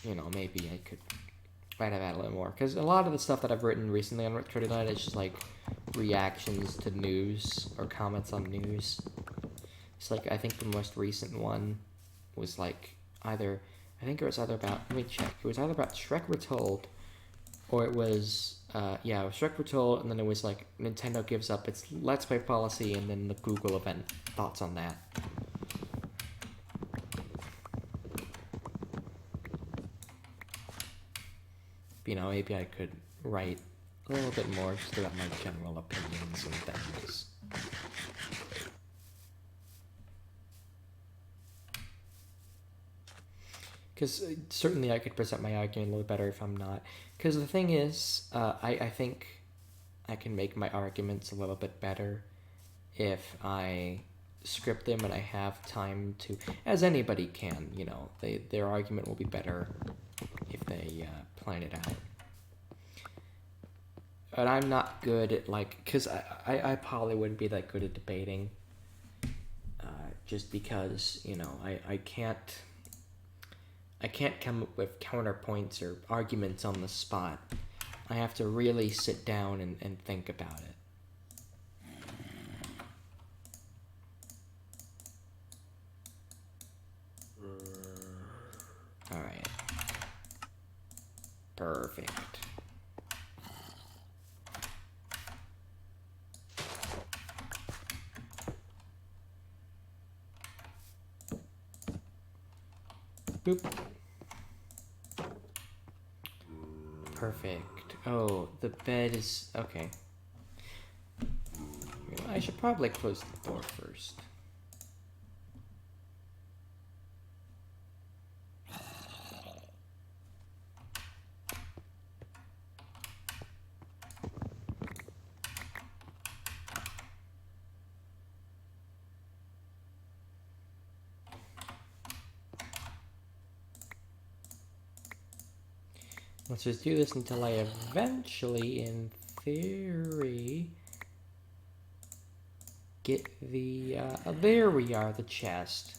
You know, maybe I could write about it a little more. Because a lot of the stuff that I've written recently on Retroity.net is just like reactions to news or comments on news. It's like, I think the most recent one was like I think it was either about, let me check. It was either about Shrek Retold, or it was, it was Shrek Retold, and then it was like Nintendo gives up its Let's Play policy, and then the Google event. Thoughts on that? You know, maybe I could write a little bit more just about my general opinions and things. Because certainly I could present my argument a little better if I'm not. Because the thing is, I think I can make my arguments a little bit better if I script them and I have time to, as anybody can, you know, their argument will be better if they plan it out. But I'm not good at, like, because I probably wouldn't be that good at debating, just because, you know, I can't come up with counterpoints or arguments on the spot. I have to really sit down and think about it. Alright. Perfect. Boop. Perfect. Oh, the bed is... okay. I should probably close the door first. Let's just do this until I eventually, in theory, get the, there we are, the chest.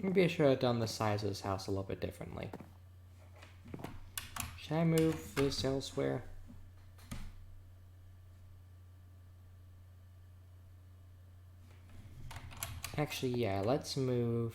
Maybe I should have done the size of this house a little bit differently. Should I move this elsewhere? Actually, yeah, let's move...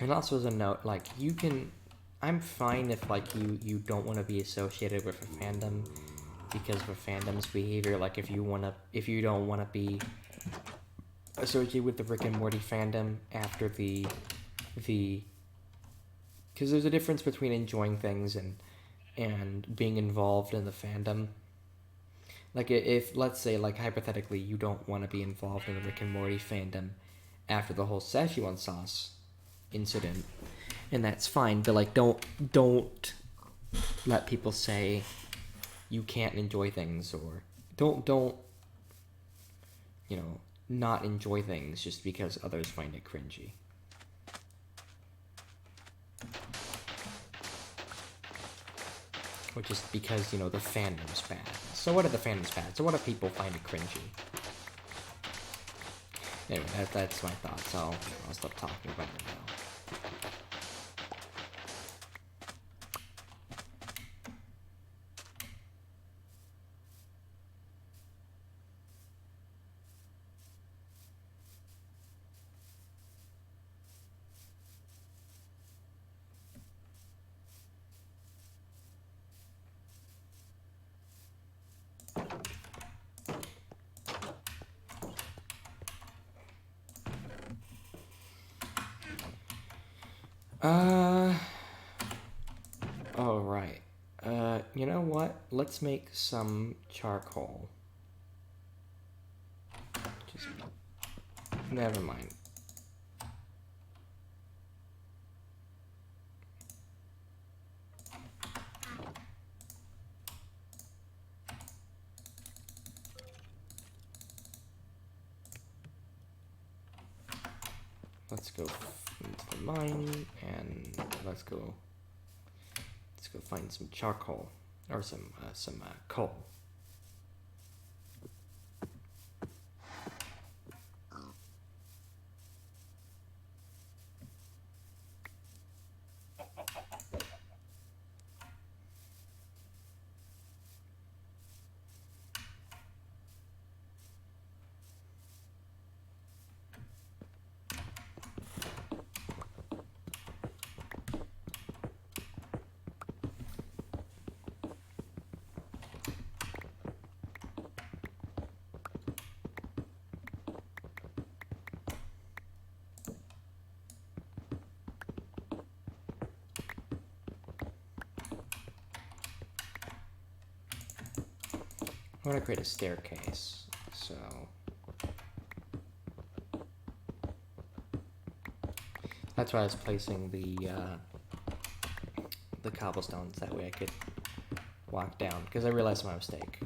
And also as a note, like, you can... I'm fine if, like, you don't want to be associated with a fandom because of a fandom's behavior. Like, if you don't want to be associated with the Rick and Morty fandom after the... Because there's a difference between enjoying things and being involved in the fandom. Like, if, let's say, like, hypothetically, you don't want to be involved in the Rick and Morty fandom after the whole Szechuan sauce incident, and that's fine, but, like, don't let people say you can't enjoy things, or don't not enjoy things just because others find it cringy. Or just because, the fandom's bad. So what if the fandom's bad? So what if people find it cringy? Anyway, that's my thoughts. I'll stop talking about it now. Alright. You know what? Let's make some charcoal. Never mind. Let's go into the mine and let's go find some charcoal or some coal. I want to create a staircase, so that's why I was placing the cobblestones, that way I could walk down, because I realized my mistake.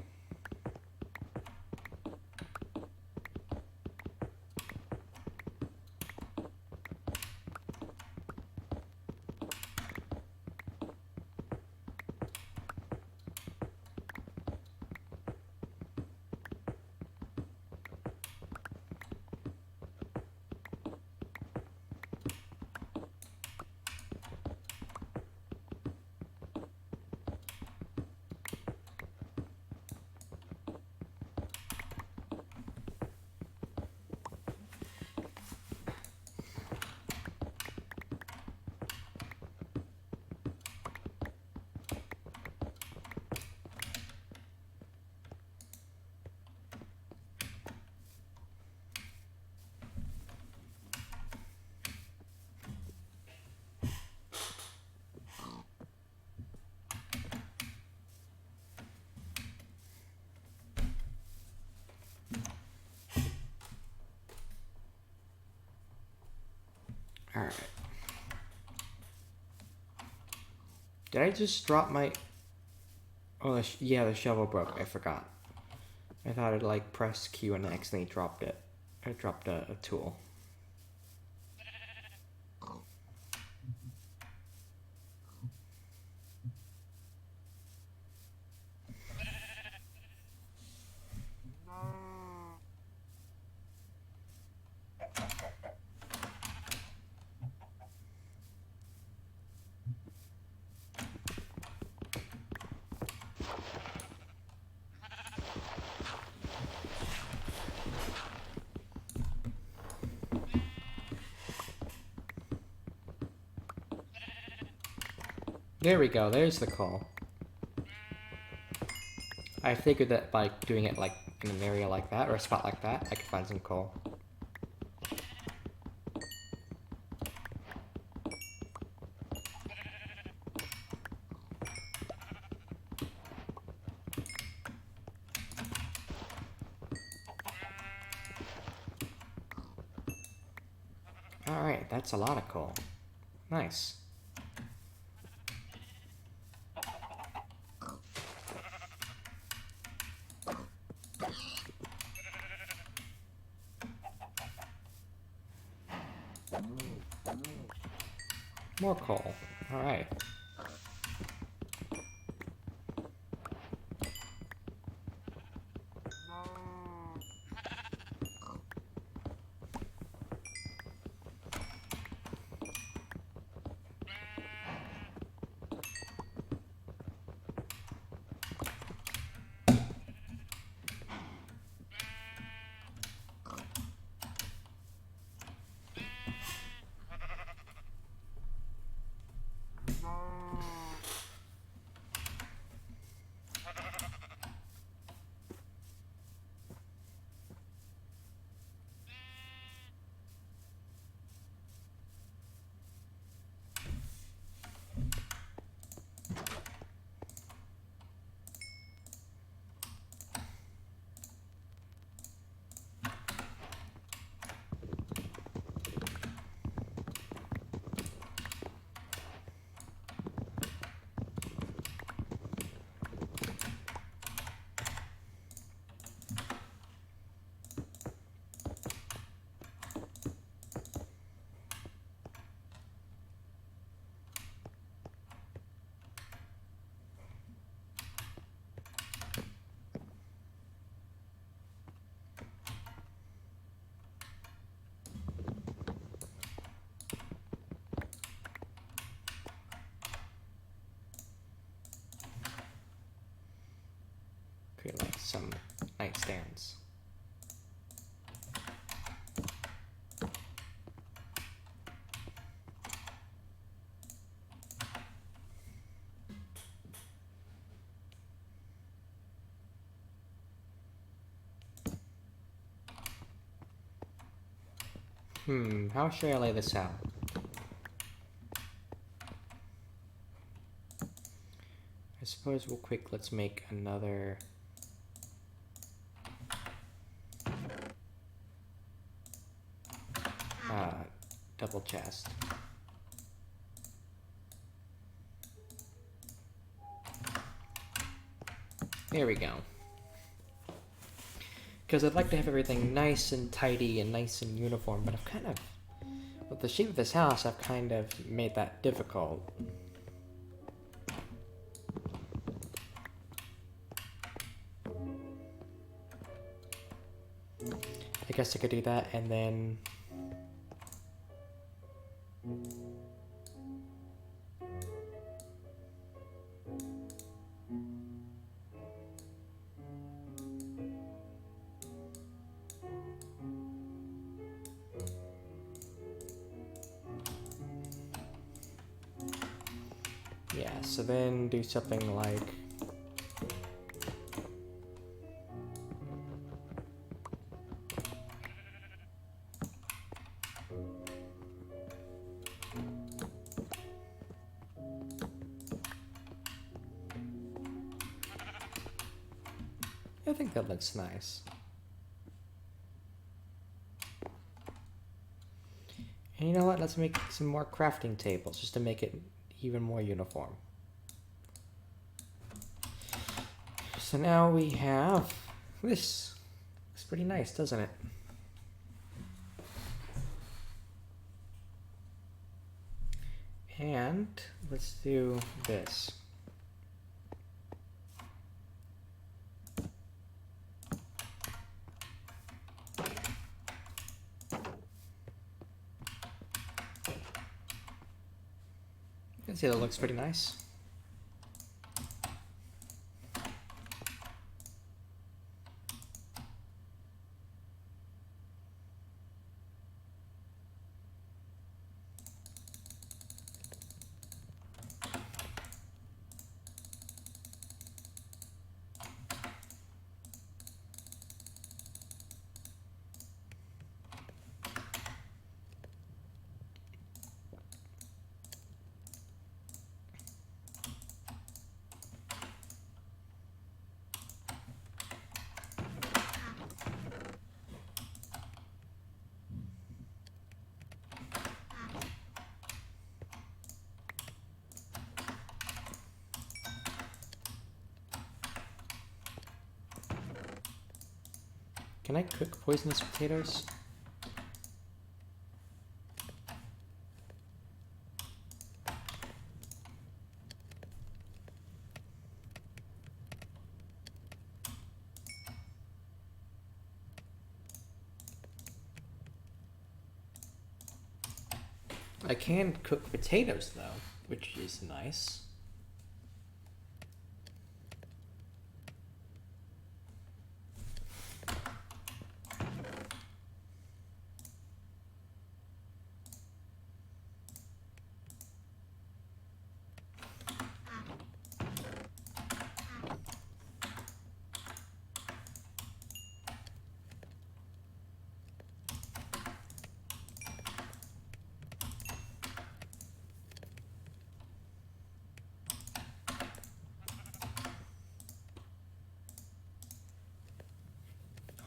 Alright. Did I just drop my... Oh, yeah, the shovel broke. I forgot. I thought I'd, like, press Q and accidentally dropped it. I dropped a tool. There we go, there's the coal. I figured that by doing it like in an area like that, or a spot like that, I could find some coal. Alright, that's a lot of coal. Nice. More coal. Alright. Create like some nightstands. How should I lay this out? I suppose let's make another double chest. There we go. Because I'd like to have everything nice and tidy and nice and uniform, but I've kind of, with the shape of this house, I've kind of made that difficult. I guess I could do that and then yeah, so then do something like I think that looks nice. And you know what? Let's make some more crafting tables just to make it even more uniform. So now we have this. Looks pretty nice, doesn't it? And let's do this. You can see that looks pretty nice. Can I cook poisonous potatoes? I can cook potatoes though, which is nice.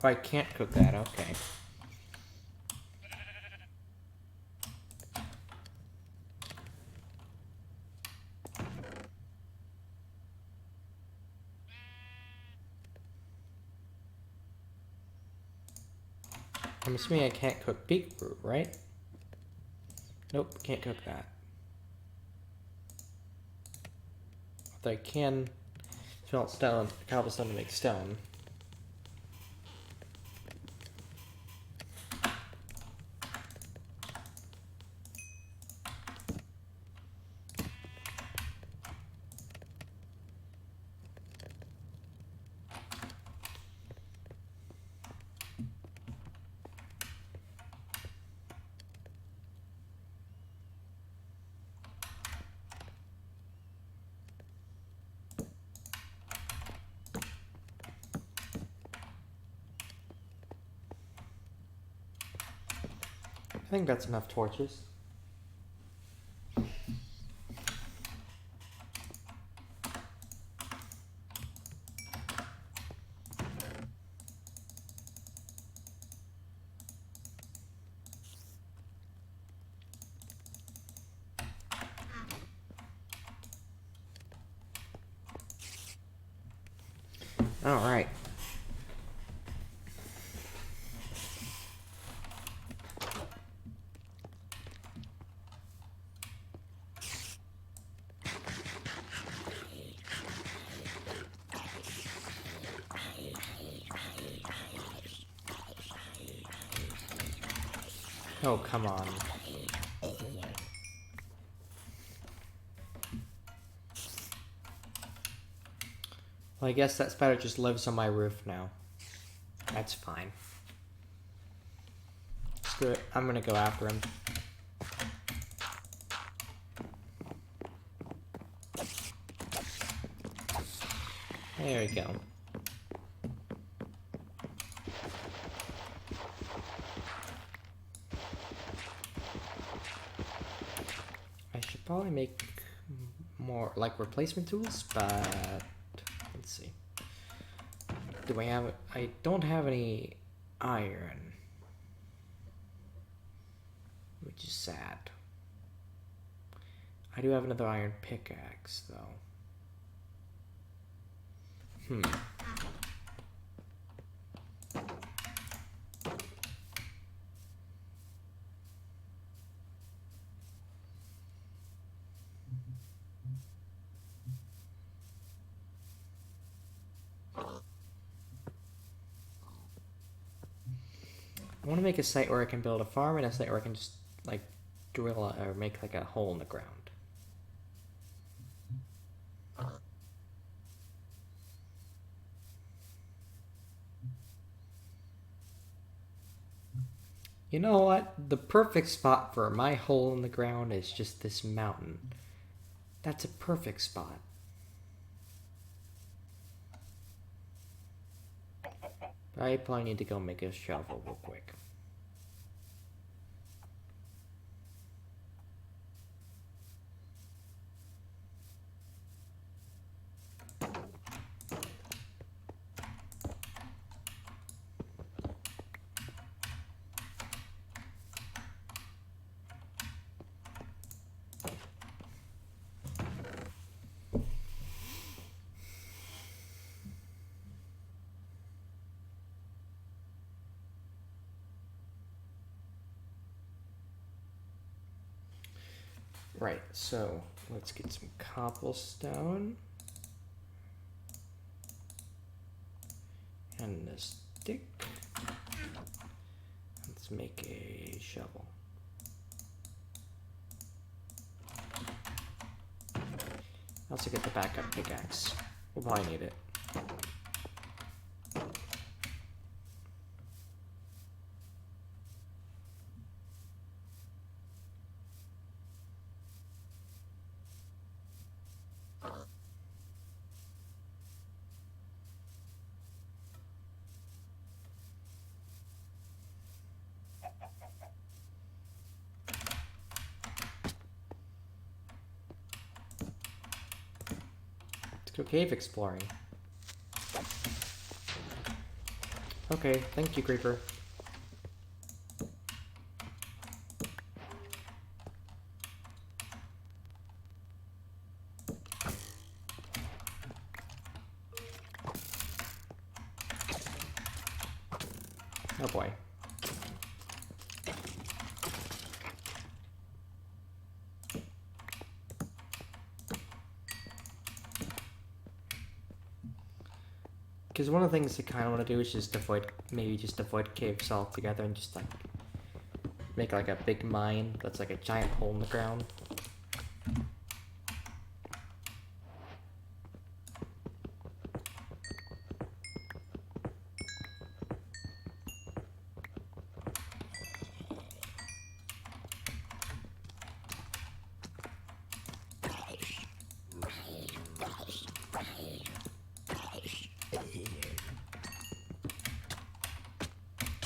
Oh, I can't cook that, okay. I'm assuming I can't cook beetroot, right? Nope, can't cook that. Although I can smelt stone, cobblestone to make stone. I think that's enough torches. All right. Oh, come on. Well, I guess that spider just lives on my roof now. That's fine. Screw it. I'm gonna go after him. There we go. I should probably make more, like, replacement tools, but let's see. Do I have... I don't have any iron, which is sad. I do have another iron pickaxe, though. I want to make a site where I can build a farm and a site where I can just, like, drill or make, like, a hole in the ground. You know what? The perfect spot for my hole in the ground is just this mountain. That's a perfect spot. I probably need to go make a shovel real quick. Right, so let's get some cobblestone. And a stick. Let's make a shovel. Also get the backup pickaxe. We'll probably need it. Let's go cave exploring. Okay, thank you, Creeper. Oh boy. Because one of the things I kind of want to do is just avoid, maybe just avoid caves altogether and just like make like a big mine that's like a giant hole in the ground.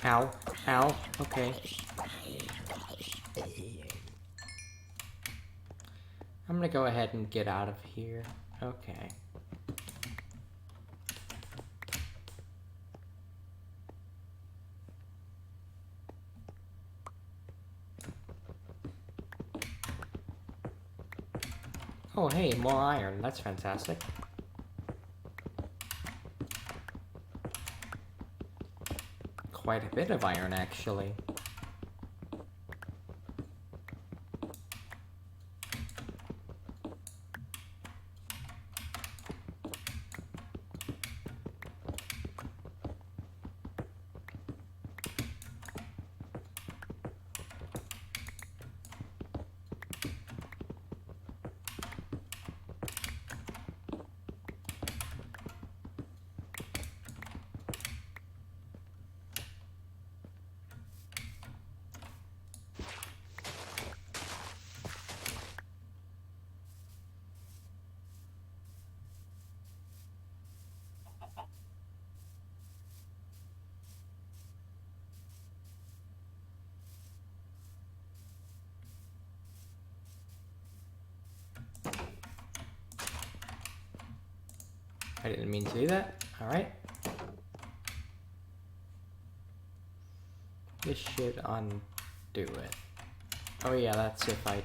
Ow, ow, okay. I'm gonna go ahead and get out of here. Okay. Oh hey, more iron, that's fantastic. Quite a bit of iron, actually. I didn't mean to do that. Alright. This should undo it. Oh yeah, that's if I...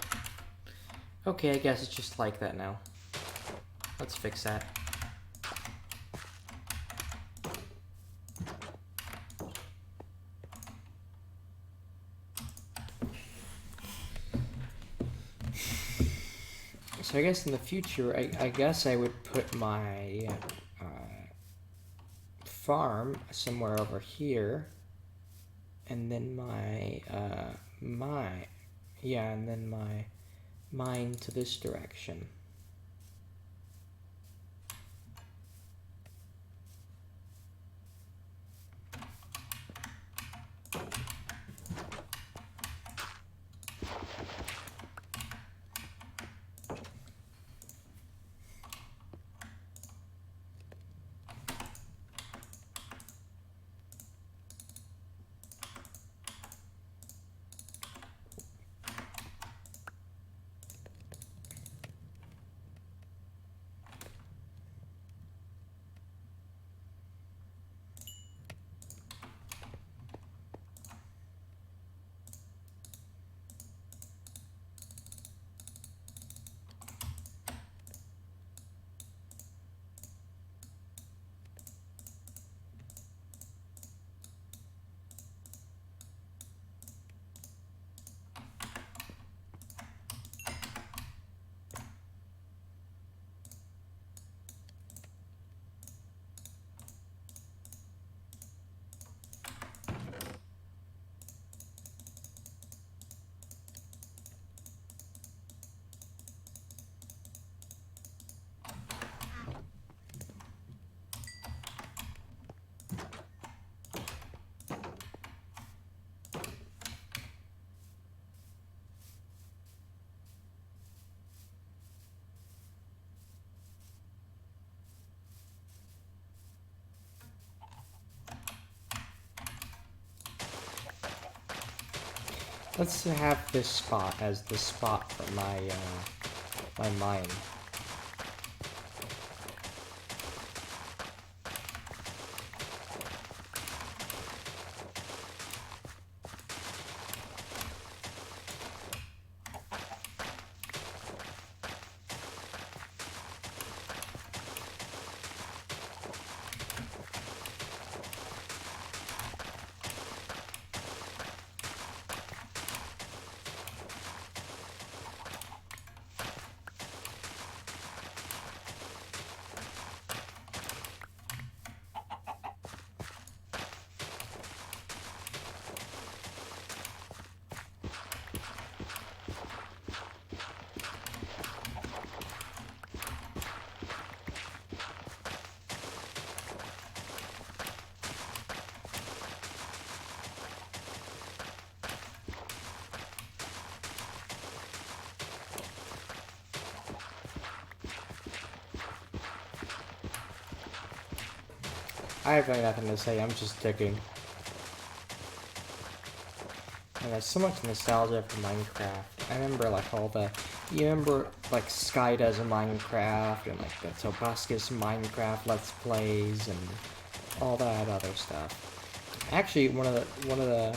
Okay, I guess it's just like that now. Let's fix that. So I guess in the future, I guess I would put my farm somewhere over here, and then my and then my mine to this direction. let's have this spot as the spot for my my mine. I have nothing to say, I'm just digging. And there's so much nostalgia for Minecraft. I remember like all the, you remember like Sky does in Minecraft and like the Tobuscus Minecraft Let's Plays and all that other stuff. Actually, one of the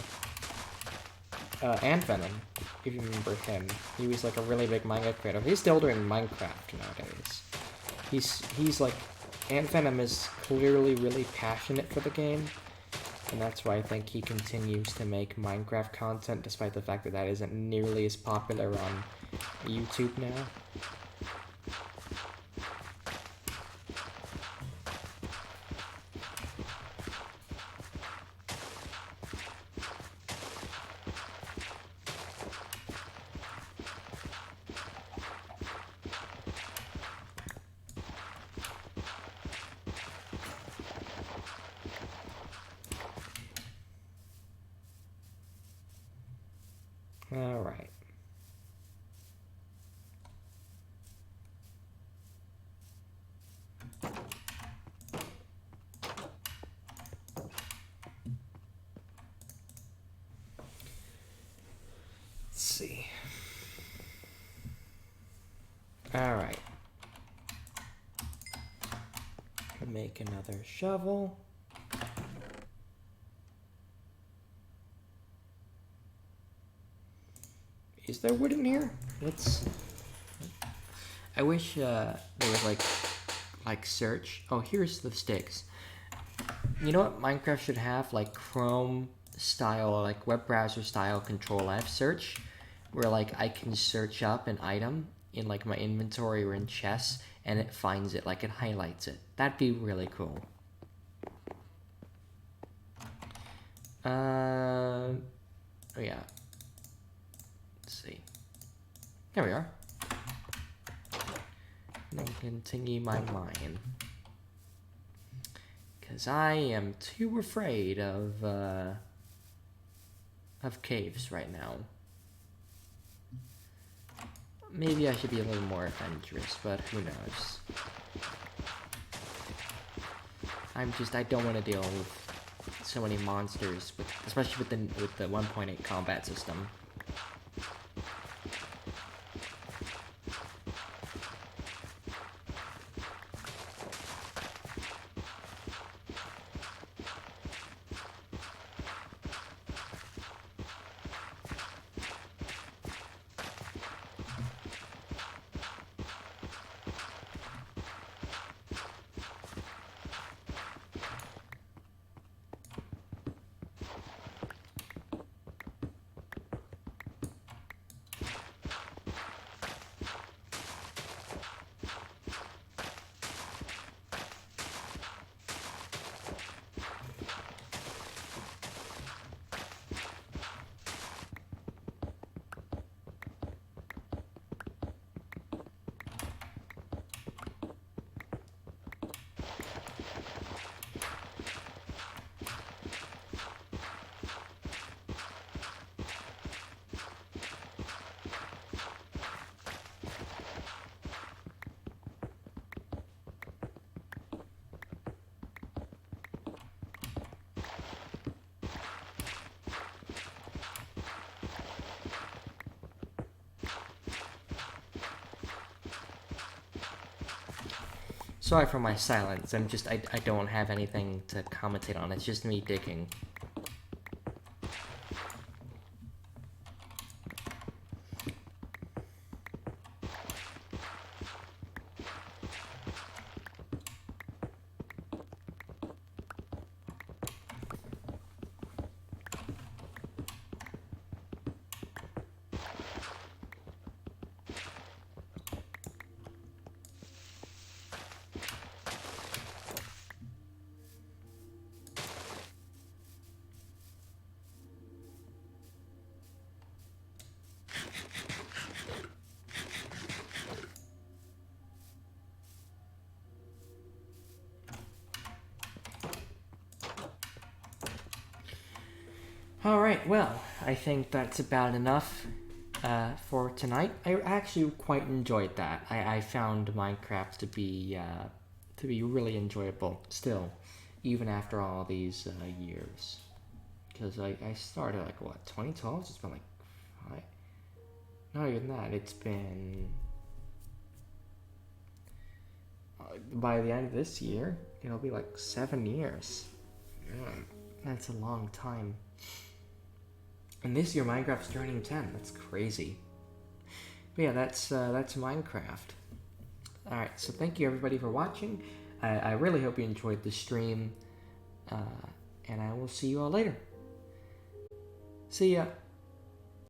Ant Venom, if you remember him, he was like a really big manga creator. He's still doing Minecraft nowadays. He's like, Ant Venom is clearly really passionate for the game, and that's why I think he continues to make Minecraft content despite the fact that that isn't nearly as popular on YouTube now. All right. Let's see. All right. Make another shovel. Is there wood in here? I wish there was like search. Oh, here's the sticks. You know what Minecraft should have? Like Chrome style, like web browser style Control F search, where like I can search up an item in like my inventory or in chests, and it finds it, like it highlights it. That'd be really cool. Oh yeah. Let's see. There we are. And then continue my mine. Because I am too afraid of caves right now. Maybe I should be a little more adventurous, but who knows. I don't want to deal with so many monsters, especially with the 1.8 combat system. Sorry for my silence. I don't have anything to commentate on. It's just me digging. Alright, well, I think that's about enough for tonight. I actually quite enjoyed that. I found Minecraft to be really enjoyable still, even after all these years. Because I started, like, what, 2012? It's been, like, not even that. It's been... by the end of this year, it'll be, like, 7 years. Yeah, that's a long time. And this year, Minecraft's turning 10. That's crazy. But yeah, that's Minecraft. Alright, so thank you everybody for watching. I really hope you enjoyed the stream. And I will see you all later. See ya.